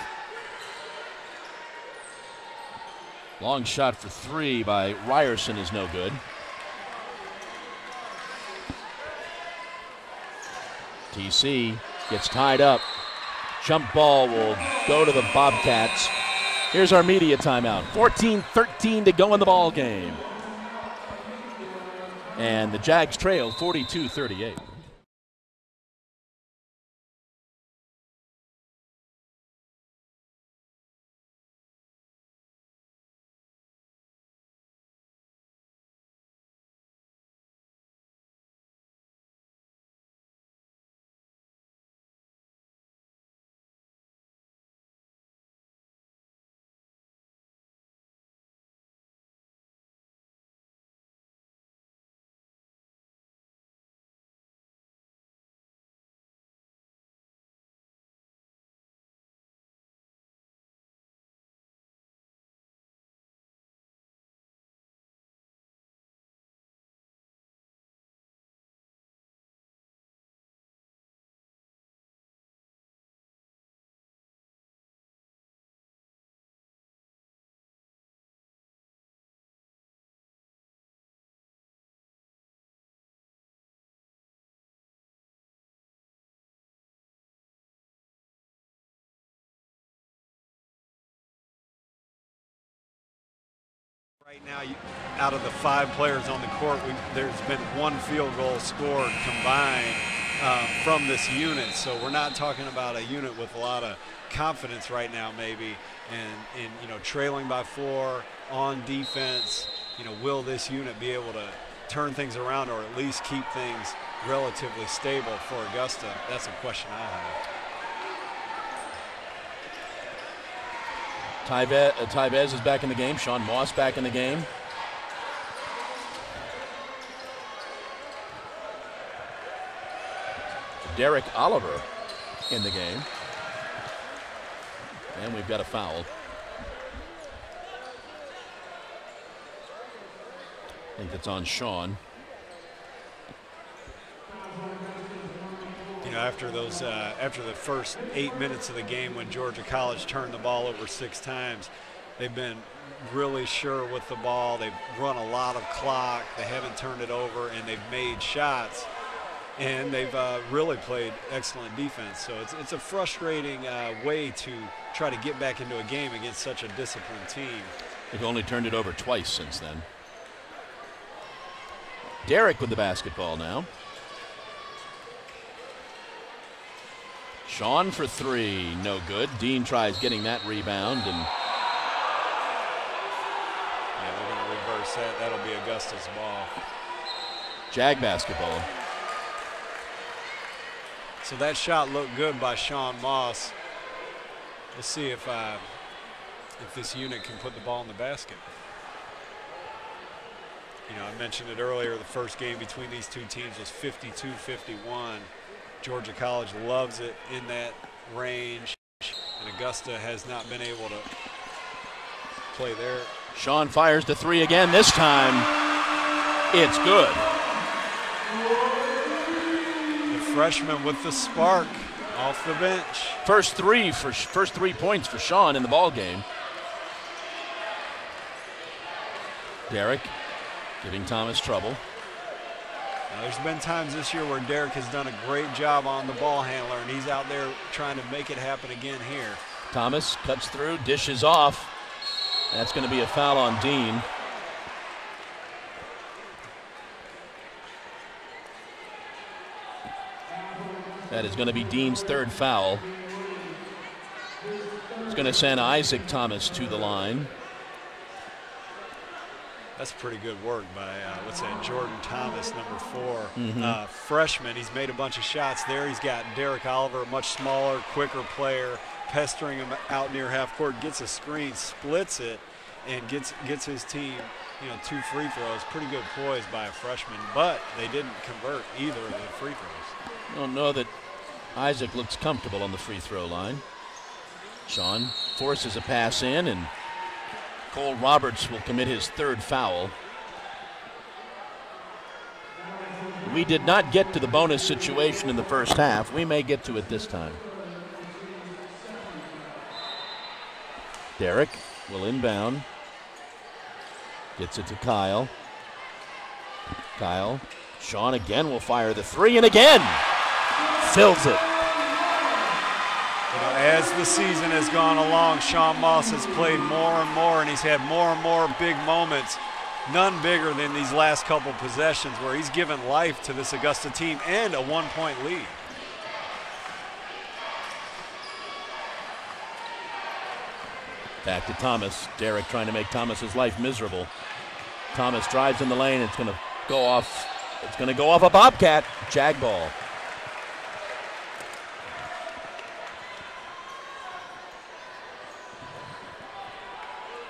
Long shot for 3 by Ryerson is no good. TC gets tied up. Jump ball will go to the Bobcats. Here's our media timeout. 14-13 to go in the ball game. And the Jags trail 42-38. Right now, out of the 5 players on the court, there's been 1 field goal scored combined from this unit. So we're not talking about a unit with a lot of confidence right now, maybe, and trailing by 4 on defense. Will this unit be able to turn things around or at least keep things relatively stable for Augusta? That's a question I have. Tyvez is back in the game. Sean Moss back in the game. Derek Oliver in the game. And we've got a foul. I think that's on Sean. After the first 8 minutes of the game, when Georgia College turned the ball over 6 times, they've been really sure with the ball. They've run a lot of clock. They haven't turned it over, and they've made shots. and they've really played excellent defense. So it's a frustrating way to try to get back into a game against such a disciplined team. They've only turned it over twice since then. Derek with the basketball now. Sean for three, no good. Dean tries getting that rebound, and yeah, they're going to reverse that. That'll be Augusta's ball. Jag basketball. So that shot looked good by Sean Moss. We'll see if this unit can put the ball in the basket. You know, I mentioned it earlier, the first game between these two teams was 52-51. Georgia College loves it in that range, and Augusta has not been able to play there. Sean fires the three again. This time, it's good. The freshman with the spark off the bench. First 3 points for Sean in the ball game. Derek giving Thomas trouble. Now, there's been times this year where Derek has done a great job on the ball handler, and he's out there trying to make it happen again here. Thomas cuts through, dishes off. That's going to be a foul on Dean. That is going to be Dean's third foul. It's going to send Isaac Thomas to the line. That's pretty good work by, Jordan Thomas, number 4. Freshman. He's made a bunch of shots there. He's got Derek Oliver, a much smaller, quicker player, pestering him out near half court, gets a screen, splits it, and gets his team, 2 free throws. Pretty good poise by a freshman, but they didn't convert either of the free throws. I don't know that Isaac looks comfortable on the free throw line. Sean forces a pass in, and Cole Roberts will commit his third foul. We did not get to the bonus situation in the first half. We may get to it this time. Derek will inbound. Gets it to Kyle. Kyle. Sean again will fire the three, and again fills it. As the season has gone along, Sean Moss has played more and more, and he's had more and more big moments. None bigger than these last couple possessions where he's given life to this Augusta team and a 1-point lead. Back to Thomas. Derek trying to make Thomas's life miserable. Thomas drives in the lane. It's going to go off. It's going to go off a Bobcat. Jag ball.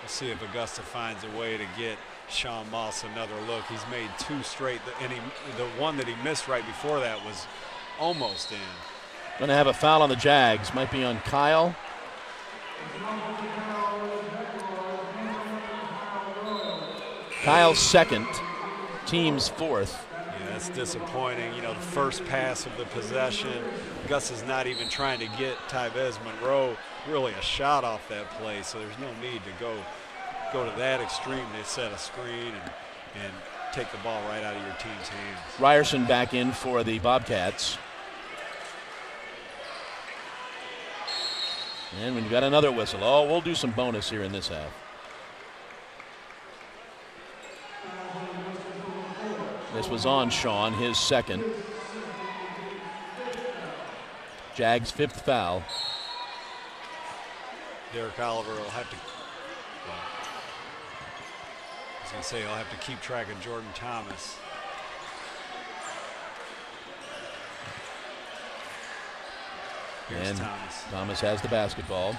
We'll see if Augusta finds a way to get Sean Moss another look. He's made 2 straight, and the one that he missed right before that was almost in. Going to have a foul on the Jags. Might be on Kyle. Kyle's second, team's fourth. Yeah, that's disappointing. The first pass of the possession, Augusta's not even trying to get Tyvez Monroe really a shot off that play, so there's no need to go to that extreme to set a screen and take the ball right out of your team's hands. Ryerson back in for the Bobcats. And we've got another whistle. Oh, we'll do some bonus here in this half. This was on Sean, his second. Jags' 5th foul. Derek Oliver will have to, he'll have to keep track of Jordan Thomas. Here's And Thomas. Thomas has the basketball.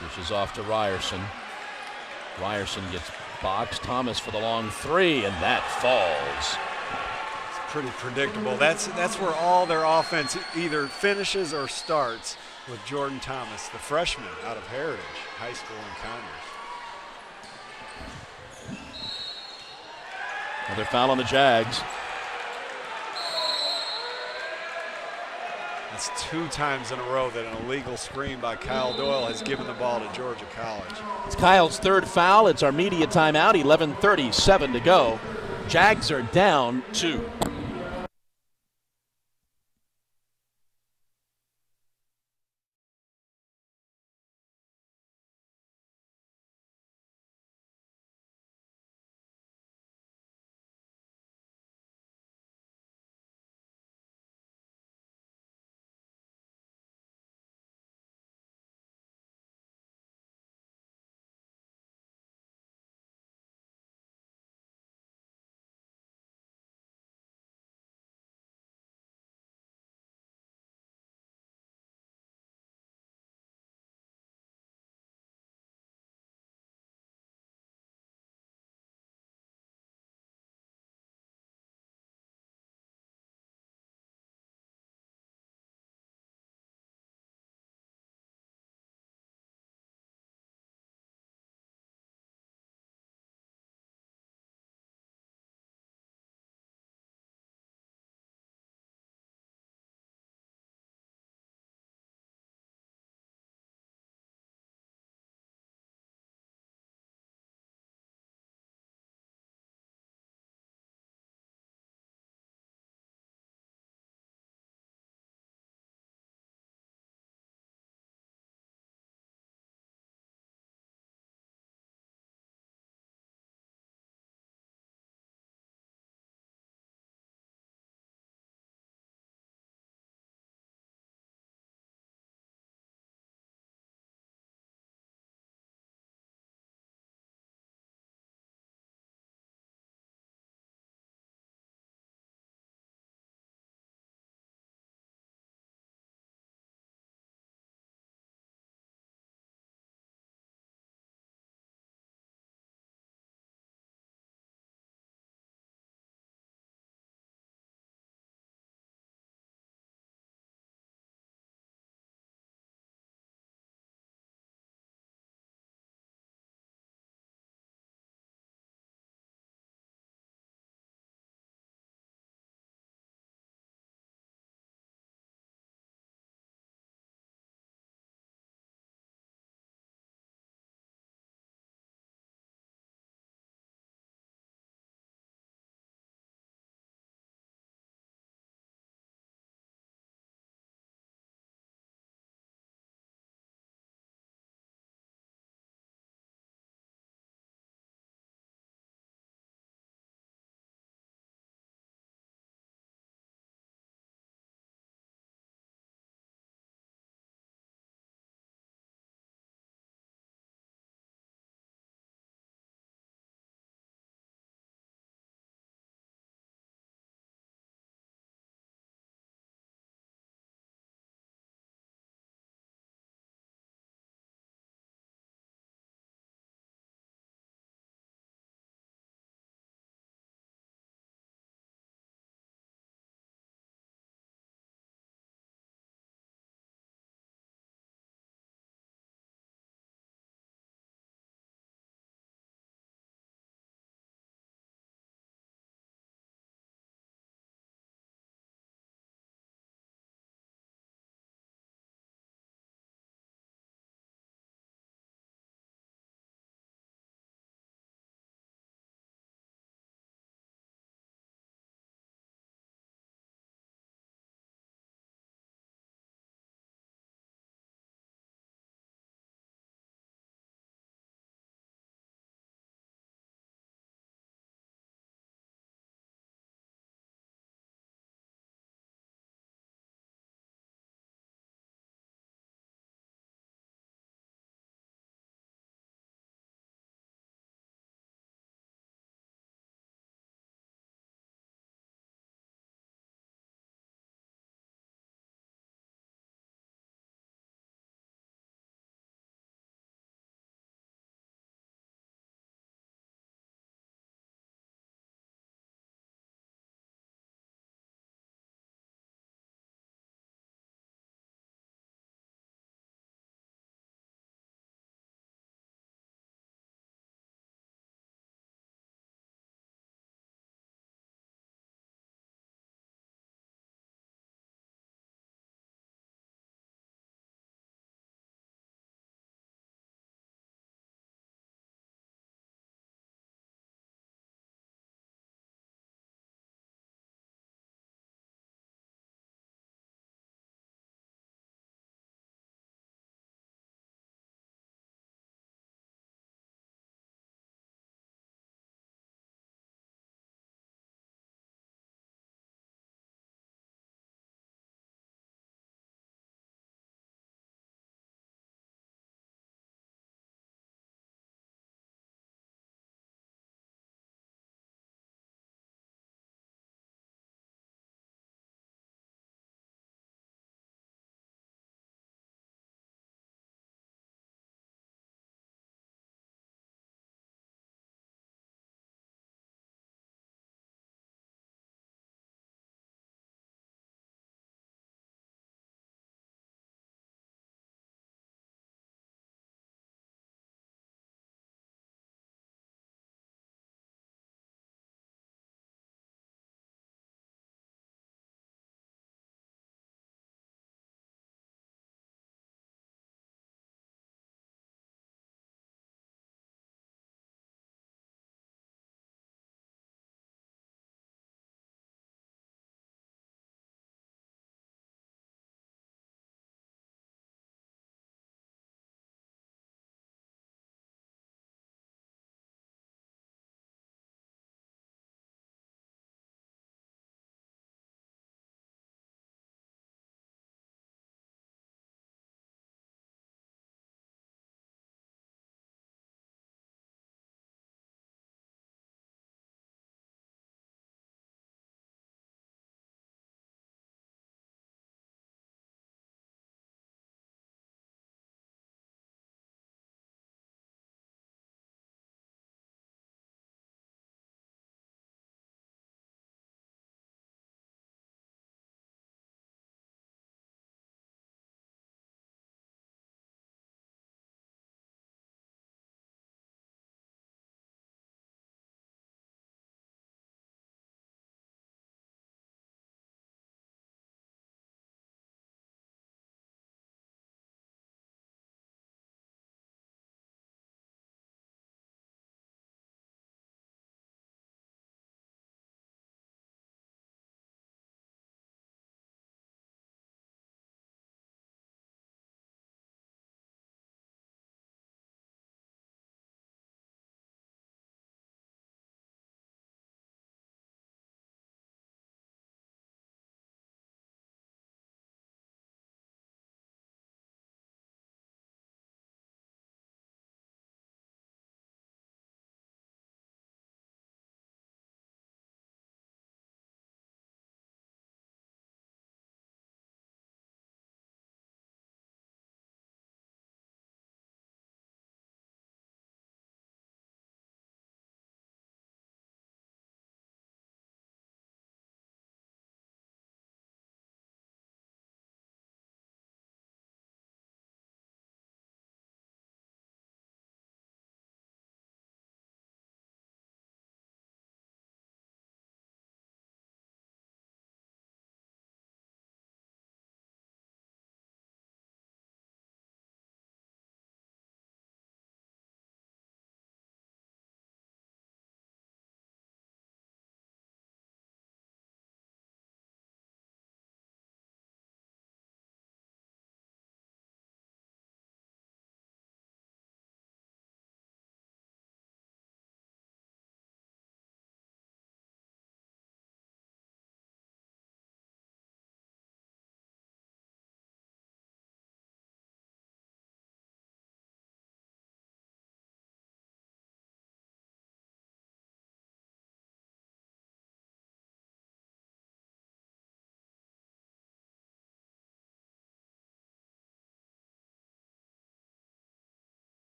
Dishes off to Ryerson. Ryerson gets boxed. Thomas for the long three, and that falls. It's pretty predictable. That's where all their offense either finishes or starts, with Jordan Thomas, the freshman out of Heritage High School in Conyers. Another foul on the Jags. That's 2 times in a row that an illegal screen by Kyle Doyle has given the ball to Georgia College. It's Kyle's 3rd foul. It's our media timeout. 11:37 to go. Jags are down 2.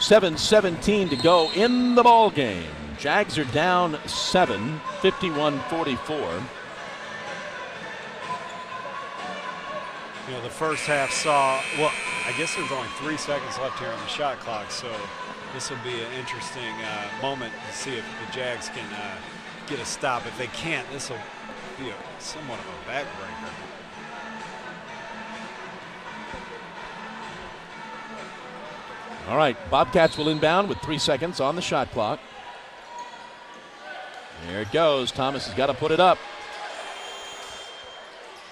7:17 to go in the ball game. Jags are down 7, 51-44. You know, the first half saw, well, I guess there's only 3 seconds left here on the shot clock, so this will be an interesting moment to see if the Jags can get a stop. If they can't, this will be somewhat of a backbreaker. All right, Bobcats will inbound with 3 seconds on the shot clock. There it goes. Thomas has got to put it up.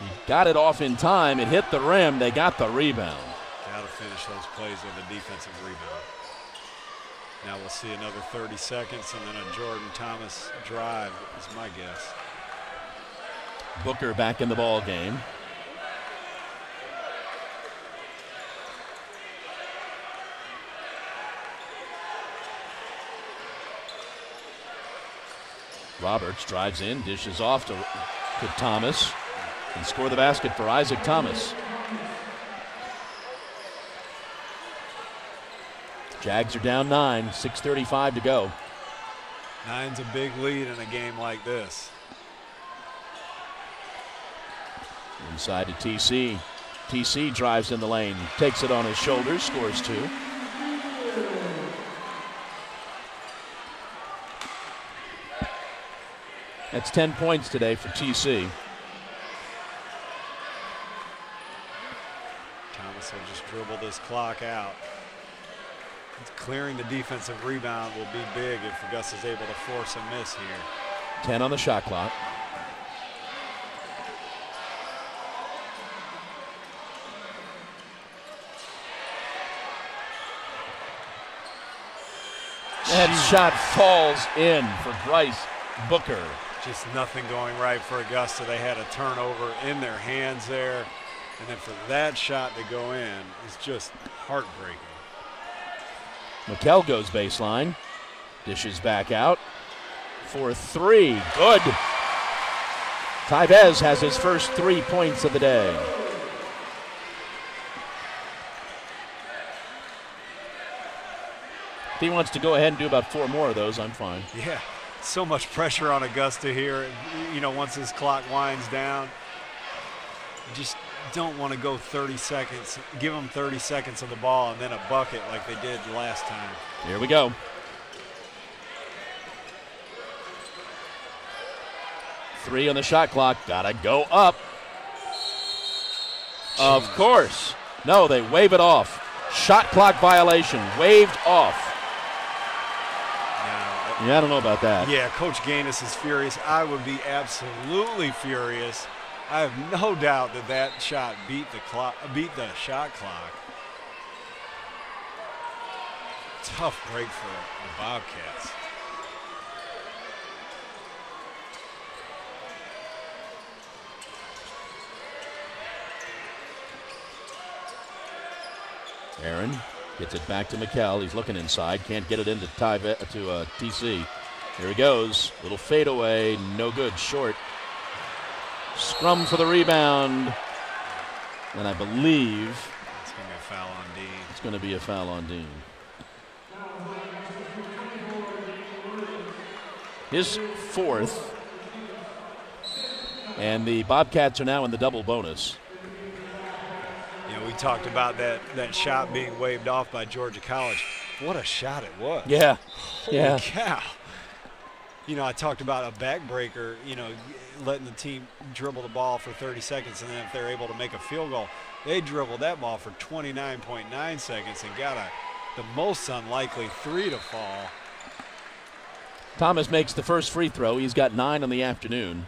He got it off in time. It hit the rim. They got the rebound. Got to finish those plays with a defensive rebound. Now we'll see another 30 seconds and then a Jordan Thomas drive is my guess. Booker back in the ball game. Roberts drives in, dishes off to Thomas, and score the basket for Isaac Thomas. Jags are down 9, 6:35 to go. 9's a big lead in a game like this. Inside to TC. TC drives in the lane, takes it on his shoulders, scores 2. That's 10 points today for TC. Thomas will just dribble this clock out. Clearing the defensive rebound will be big if Augusta's able to force a miss here. 10 on the shot clock. That shot falls in for Bryce Booker. Just nothing going right for Augusta. They had a turnover in their hands there. And then for that shot to go in is just heartbreaking. Mikel goes baseline. Dishes back out for 3. Good. Tyvez has his first 3 points of the day. If he wants to go ahead and do about 4 more of those, I'm fine. Yeah. So much pressure on Augusta here. You know, once this clock winds down, you just don't want to go 30 seconds, give them 30 seconds of the ball and then a bucket like they did last time. Here we go. 3 on the shot clock. Gotta go up. Of course. No, they wave it off. Shot clock violation. Waved off. Yeah, I don't know about that. Yeah, Coach Gaines is furious. I would be absolutely furious. I have no doubt that that shot beat the shot clock. Tough break for the Bobcats. Aaron gets it back to Mikel. He's looking inside. Can't get it into TC. Here he goes. Little fadeaway. No good. Short. Scrum for the rebound. And I believe it's going to be a foul on Dean. It's going to be a foul on Dean. His 4th. And the Bobcats are now in the double bonus. You know, we talked about that shot being waved off by Georgia College. What a shot it was. Yeah. Holy cow. You know, I talked about a backbreaker, you know, letting the team dribble the ball for 30 seconds, and then if they're able to make a field goal, they dribbled that ball for 29.9 seconds and got the most unlikely 3 to fall. Thomas makes the first free throw. He's got 9 on the afternoon.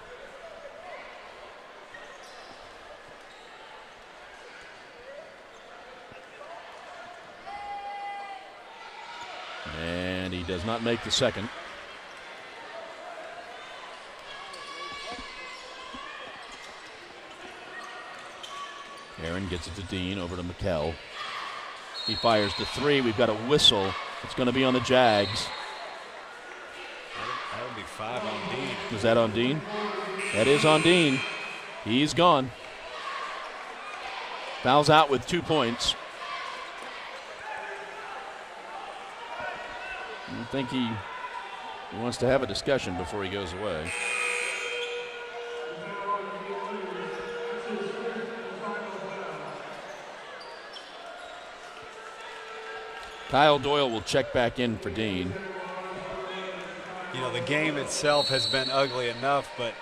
And he does not make the second. Aaron gets it to Dean, over to Mikel. He fires the 3. We've got a whistle. It's going to be on the Jags. That would be 5 on Dean. Is that on Dean? That is on Dean. He's gone. Fouls out with 2 points. I think he wants to have a discussion before he goes away. Kyle Doyle will check back in for Dean. You know, the game itself has been ugly enough, but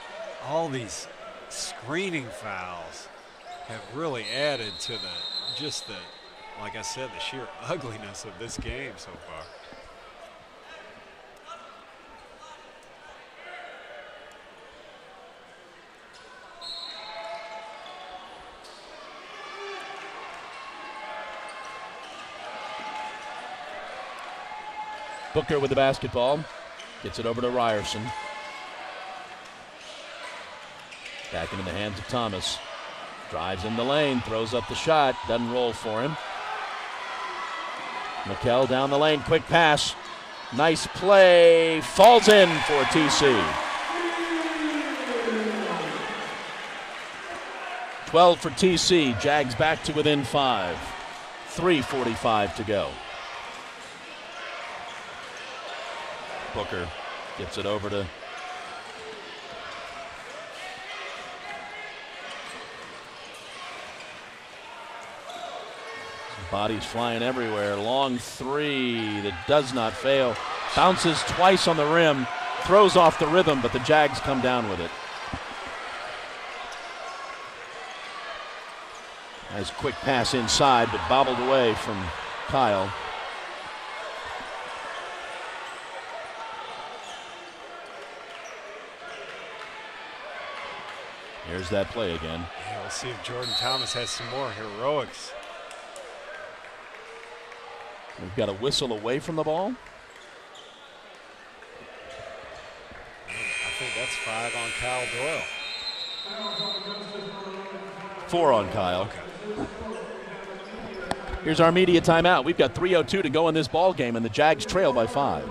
all these screening fouls have really added to like I said, the sheer ugliness of this game so far. Booker with the basketball. Gets it over to Ryerson. Back into the hands of Thomas. Drives in the lane, throws up the shot. Doesn't roll for him. McKell down the lane, quick pass. Nice play. Falls in for TC. 12 for TC. Jags back to within 5. 3:45 to go. Booker gets it over to bodies flying everywhere. Long three that does not fail. Bounces twice on the rim. Throws off the rhythm, but the Jags come down with it. Nice quick pass inside, but bobbled away from Kyle. Here's that play again. Yeah, we'll see if Jordan Thomas has some more heroics. We've got a whistle away from the ball. I think that's 5 on Kyle Doyle. 4 on Kyle. Okay. Here's our media timeout. We've got 3:02 to go in this ball game, and the Jags trail by 5.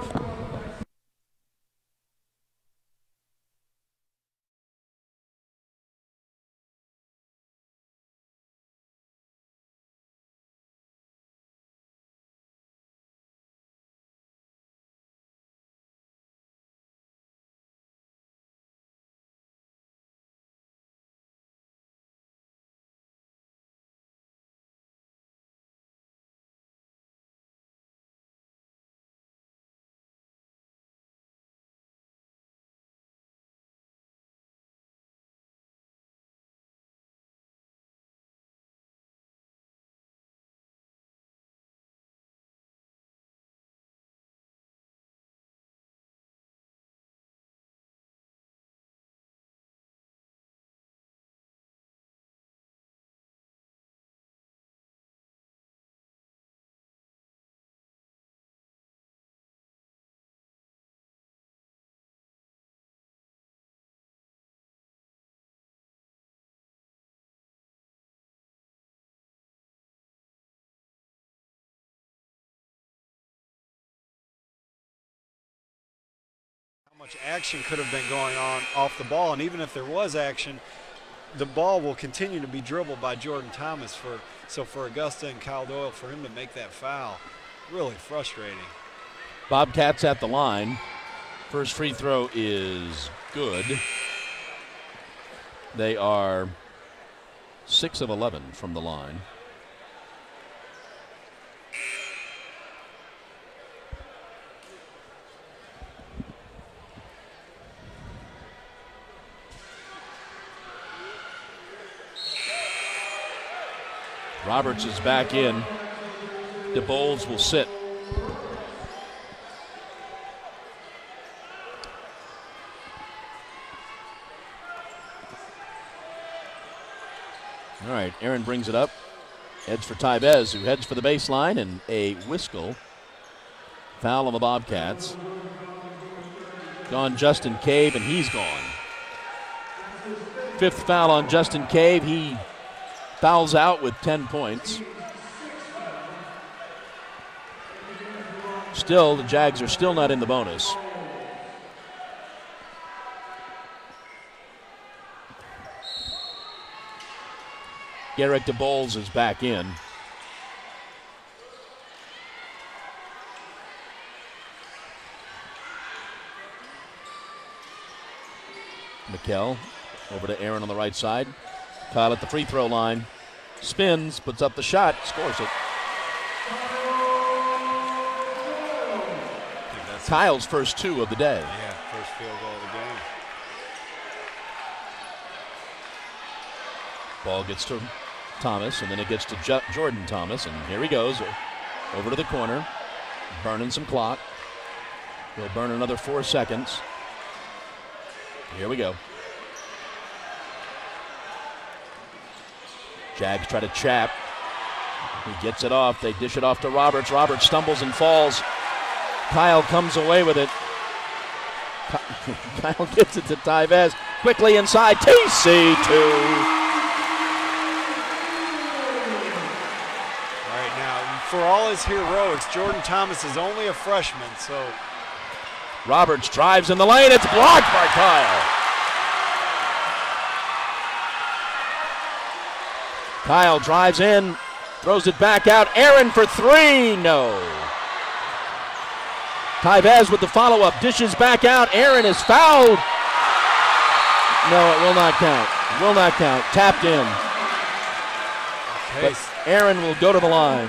Much action could have been going on off the ball, and even if there was action, the ball will continue to be dribbled by Jordan Thomas. So for Augusta and Kyle Doyle, for him to make that foul, really frustrating. Bobcats at the line. First free throw is good. They are 6 of 11 from the line. Roberts is back in. DeBoles will sit. All right, Aaron brings it up. Heads for Tybez, who heads for the baseline, and a whistle. Foul on the Bobcats. Gone Justin Cave, and he's gone. 5th foul on Justin Cave. He fouls out with 10 points. Still, the Jags are still not in the bonus. Garrick DeBoles is back in. McKell over to Aaron on the right side. Kyle at the free throw line. Spins, puts up the shot, scores it. Kyle's first 2 of the day. Yeah, first field goal of the game. Ball gets to Thomas, and then it gets to Jordan Thomas, and here he goes over to the corner, burning some clock. He'll burn another 4 seconds. Here we go. Jags try to chap. He gets it off. They dish it off to Roberts. Roberts stumbles and falls. Kyle comes away with it. Kyle gives it to Tyvez. Quickly inside. TC 2. All right, now, for all his heroics, Jordan Thomas is only a freshman, so. Roberts drives in the lane. It's blocked by Kyle. Kyle drives in, throws it back out. Aaron for 3. No. Tyvez with the follow-up, dishes back out. Aaron is fouled. No, it will not count. Will not count. Tapped in. Okay. But Aaron will go to the line.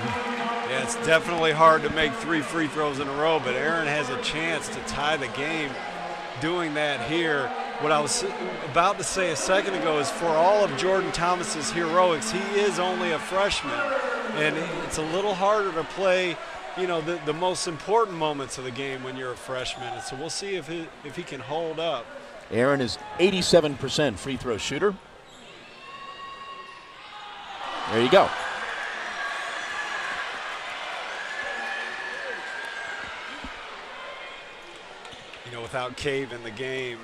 Yeah, it's definitely hard to make 3 free throws in a row, but Aaron has a chance to tie the game doing that here. What I was about to say a second ago is for all of Jordan Thomas's heroics, he is only a freshman, and it's a little harder to play, you know, the most important moments of the game when you're a freshman. And so we'll see if he can hold up. Aaron is 87% free throw shooter. There you go. You know, without Cave in the game,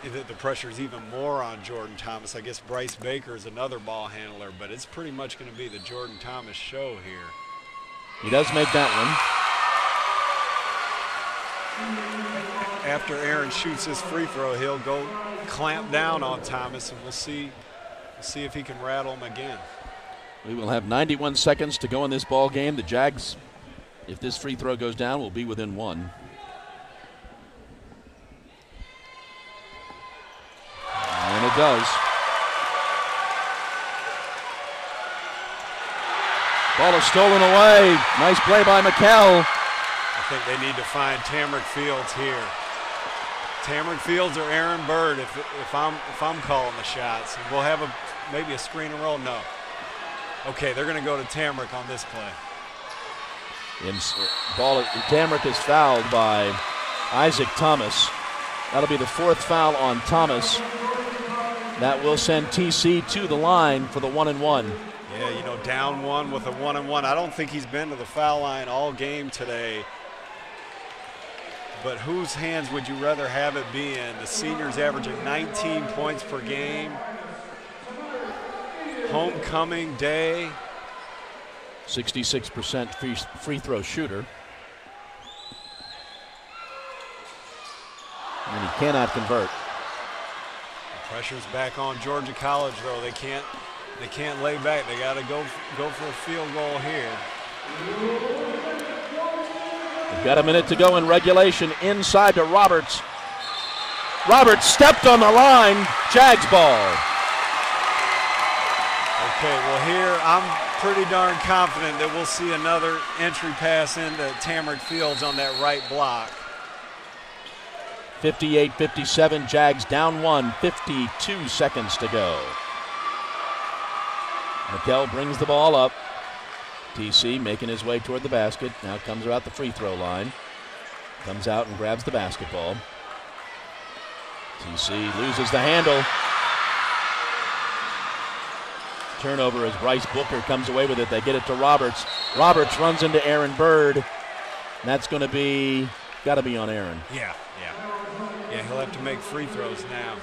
the pressure is even more on Jordan Thomas. I guess Bryce Baker is another ball handler, but it's pretty much going to be the Jordan Thomas show here. He does make that one. After Aaron shoots his free throw, he'll go clamp down on Thomas, and we'll see if he can rattle him again. We will have 91 seconds to go in this ball game. The Jags, if this free throw goes down, will be within 1. And it does. Ball is stolen away. Nice play by McKell. I think they need to find Tamrick Fields here. Tamrick Fields or Aaron Bird if I'm calling the shots. And we'll have maybe a screen and roll. No. Okay, they're going to go to Tamrick on this play. Tamrick is fouled by Isaac Thomas. That'll be the 4th foul on Thomas. That will send TC to the line for the 1-and-1. Yeah, you know, down 1 with a 1-and-1. I don't think he's been to the foul line all game today. But whose hands would you rather have it be in? The senior's averaging 19 points per game. Homecoming day. 66% free throw shooter. And he cannot convert. Pressure's back on Georgia College, though. They can't lay back. They got to go for a field goal here. We've got a minute to go in regulation. Inside to Roberts. Roberts stepped on the line. Jags ball. Okay, well here I'm pretty darn confident that we'll see another entry pass into Tamrick Fields on that right block. 58-57, Jags down 1, 52 seconds to go. McKell brings the ball up. TC making his way toward the basket. Now comes out the free throw line. Comes out and grabs the basketball. TC loses the handle. Turnover as Bryce Booker comes away with it. They get it to Roberts. Roberts runs into Aaron Bird. And that's going to got to be on Aaron. Yeah, he'll have to make free throws now.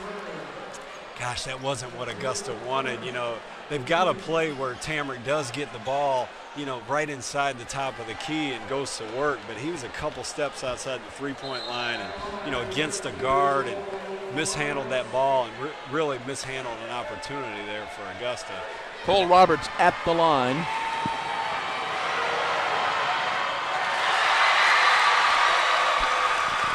Gosh, that wasn't what Augusta wanted. You know, they've got a play where Tamrick does get the ball, you know, right inside the top of the key and goes to work, but he was a couple steps outside the three-point line and, you know, against a guard and mishandled that ball and really mishandled an opportunity there for Augusta. Cole Roberts at the line.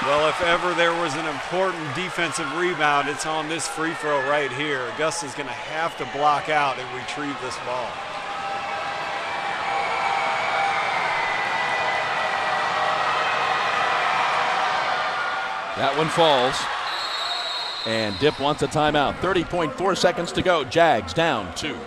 Well, if ever there was an important defensive rebound, it's on this free throw right here. Augusta's going to have to block out and retrieve this ball. That one falls. And Dip wants a timeout. 30.4 seconds to go. Jags down 2.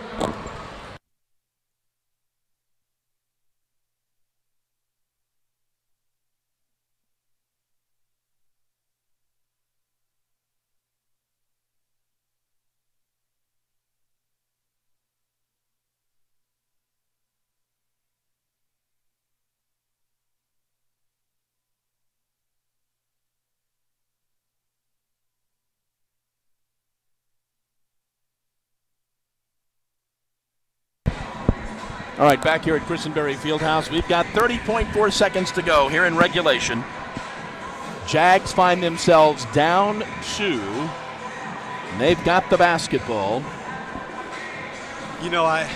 All right, back here at Christenberry Fieldhouse, we've got 30.4 seconds to go here in regulation. Jags find themselves down 2, and they've got the basketball. You know, I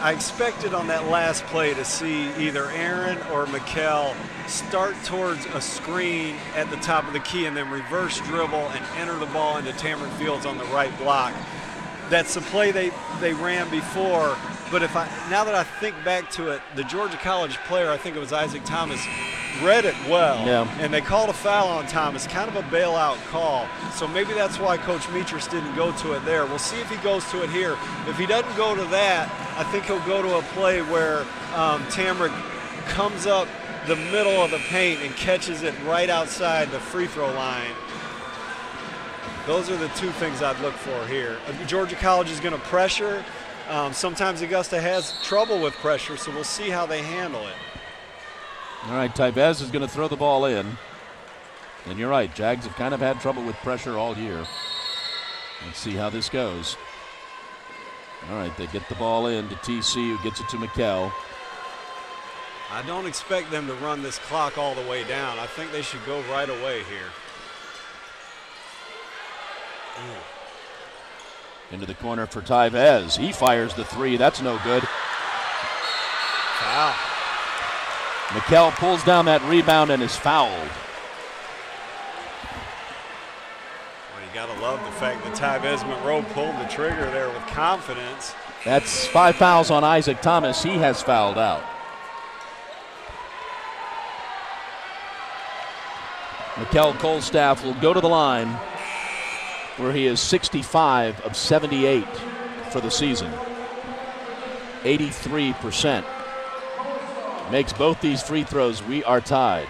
expected on that last play to see either Aaron or Mikkel start towards a screen at the top of the key and then reverse dribble and enter the ball into Tamron Fields on the right block. That's the play they ran before. But now that I think back to it, the Georgia College player, I think it was Isaac Thomas, read it well. Yeah. And they called a foul on Thomas, kind of a bailout call. So maybe that's why Coach Metris didn't go to it there. We'll see if he goes to it here. If he doesn't go to that, I think he'll go to a play where Tamron comes up the middle of the paint and catches it right outside the free throw line. Those are the two things I'd look for here. Georgia College is going to pressure. Sometimes Augusta has trouble with pressure, so we'll see how they handle it. All right, Tyvez is going to throw the ball in. And you're right, Jags have kind of had trouble with pressure all year. Let's see how this goes. All right, they get the ball in to TC, who gets it to Mikkel. I don't expect them to run this clock all the way down. I think they should go right away here. Into the corner for Tyvez. He fires the 3. That's no good. Foul. Mikkel pulls down that rebound and is fouled. Well, you got to love the fact that Tyvez Monroe pulled the trigger there with confidence. That's 5 fouls on Isaac Thomas. He has fouled out. Mikkel Kolstaff will go to the line, where he is 65 of 78 for the season. 83%. Makes both these free throws. We are tied.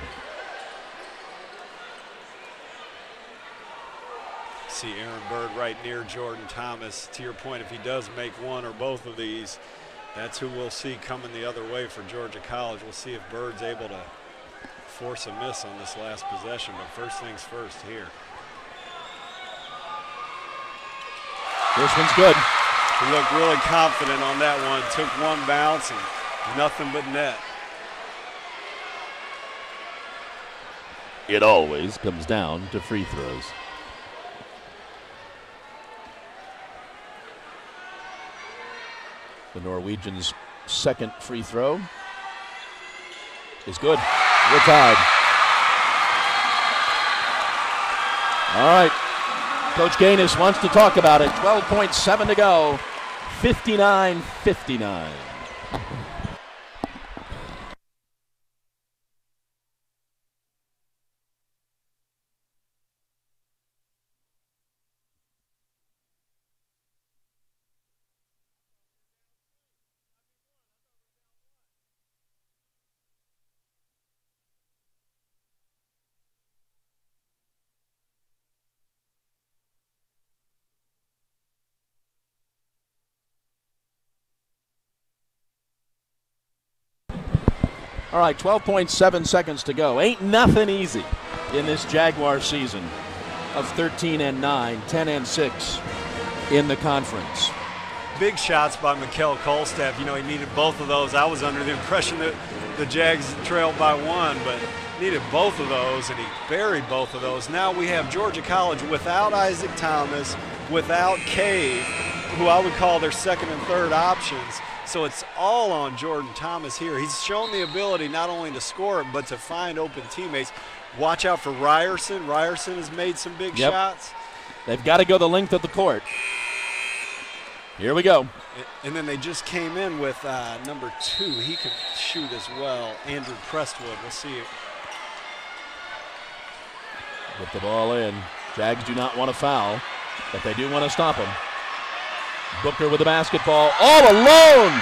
See Aaron Bird right near Jordan Thomas. To your point, if he does make one or both of these, that's who we'll see coming the other way for Georgia College. We'll see if Bird's able to force a miss on this last possession, but first things first here. This one's good. He looked really confident on that one. Took one bounce and nothing but net. It always comes down to free throws. The Norwegians' second free throw is good. We're tied. All right. Coach Gaines wants to talk about it. 12.7 to go. 59-59. All right, 12.7 seconds to go. Ain't nothing easy in this Jaguar season of 13-9, 10-6 in the conference. Big shots by Mikkel Kolstaff. You know, he needed both of those. I was under the impression that the Jags trailed by one, but needed both of those, and he buried both of those. Now we have Georgia College without Isaac Thomas, without Cade, who I would call their second and third options. So it's all on Jordan Thomas here. He's shown the ability not only to score it, but to find open teammates. Watch out for Ryerson. Ryerson has made some big shots. They've got to go the length of the court. Here we go. And then they just came in with number 2. He can shoot as well, Andrew Prestwood. We'll see. Get the ball in. Jags do not want to foul, but they do want to stop him. Booker with the basketball, all alone.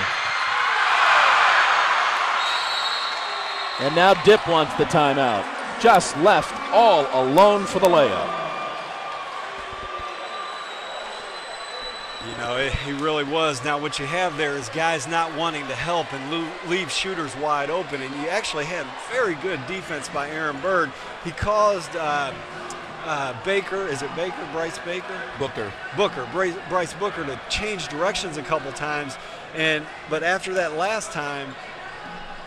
And now Dip wants the timeout. Just left all alone for the layup. You know, he really was. Now what you have there is guys not wanting to help and leave shooters wide open. And you actually had very good defense by Aaron Bird. He caused Baker, is it Baker, Bryce Baker? Bryce Booker to change directions a couple times. But after that last time,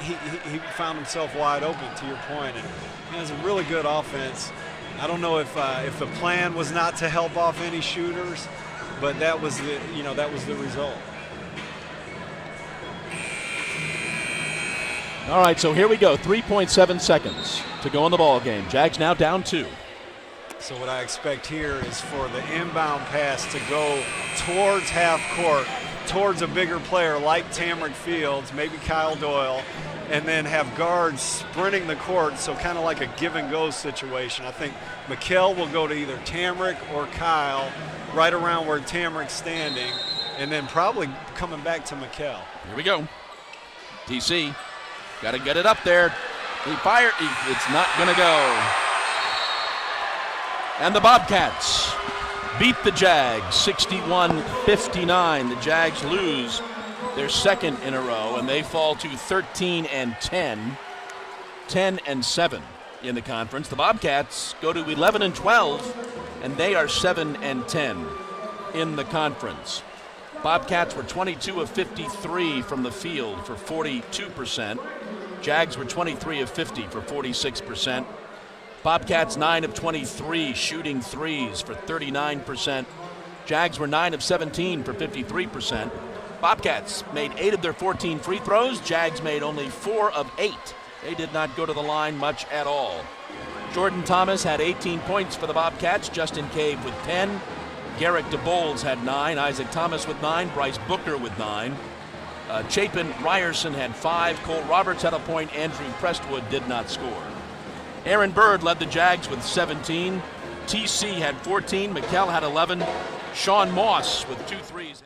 he found himself wide open, to your point. And he has a really good offense. I don't know if the plan was not to help off any shooters, but that was the result. All right, so here we go. 3.7 seconds to go in the ball game. Jags now down 2. So what I expect here is for the inbound pass to go towards half court, towards a bigger player like Tamrick Fields, maybe Kyle Doyle, and then have guards sprinting the court, so kind of like a give-and-go situation. I think Mikal will go to either Tamrick or Kyle, right around where Tamrick's standing, and then probably coming back to Mikal. Here we go. TC, got to get it up there. He fired. It's not going to go. And the Bobcats beat the Jags 61-59. The Jags lose their second in a row, and they fall to 13-10, 10-7 in the conference. The Bobcats go to 11-12, and they are 7-10 in the conference. Bobcats were 22 of 53 from the field for 42%. Jags were 23 of 50 for 46%. Bobcats 9 of 23 shooting threes for 39%. Jags were 9 of 17 for 53%. Bobcats made 8 of their 14 free throws. Jags made only 4 of 8. They did not go to the line much at all. Jordan Thomas had 18 points for the Bobcats. Justin Cave with 10. Garrett DeBoles had 9. Isaac Thomas with 9. Bryce Booker with 9. Chapin Ryerson had 5. Cole Roberts had a point. Andrew Prestwood did not score. Aaron Bird led the Jags with 17. TC had 14. Mikal had 11. Sean Moss with 2 threes.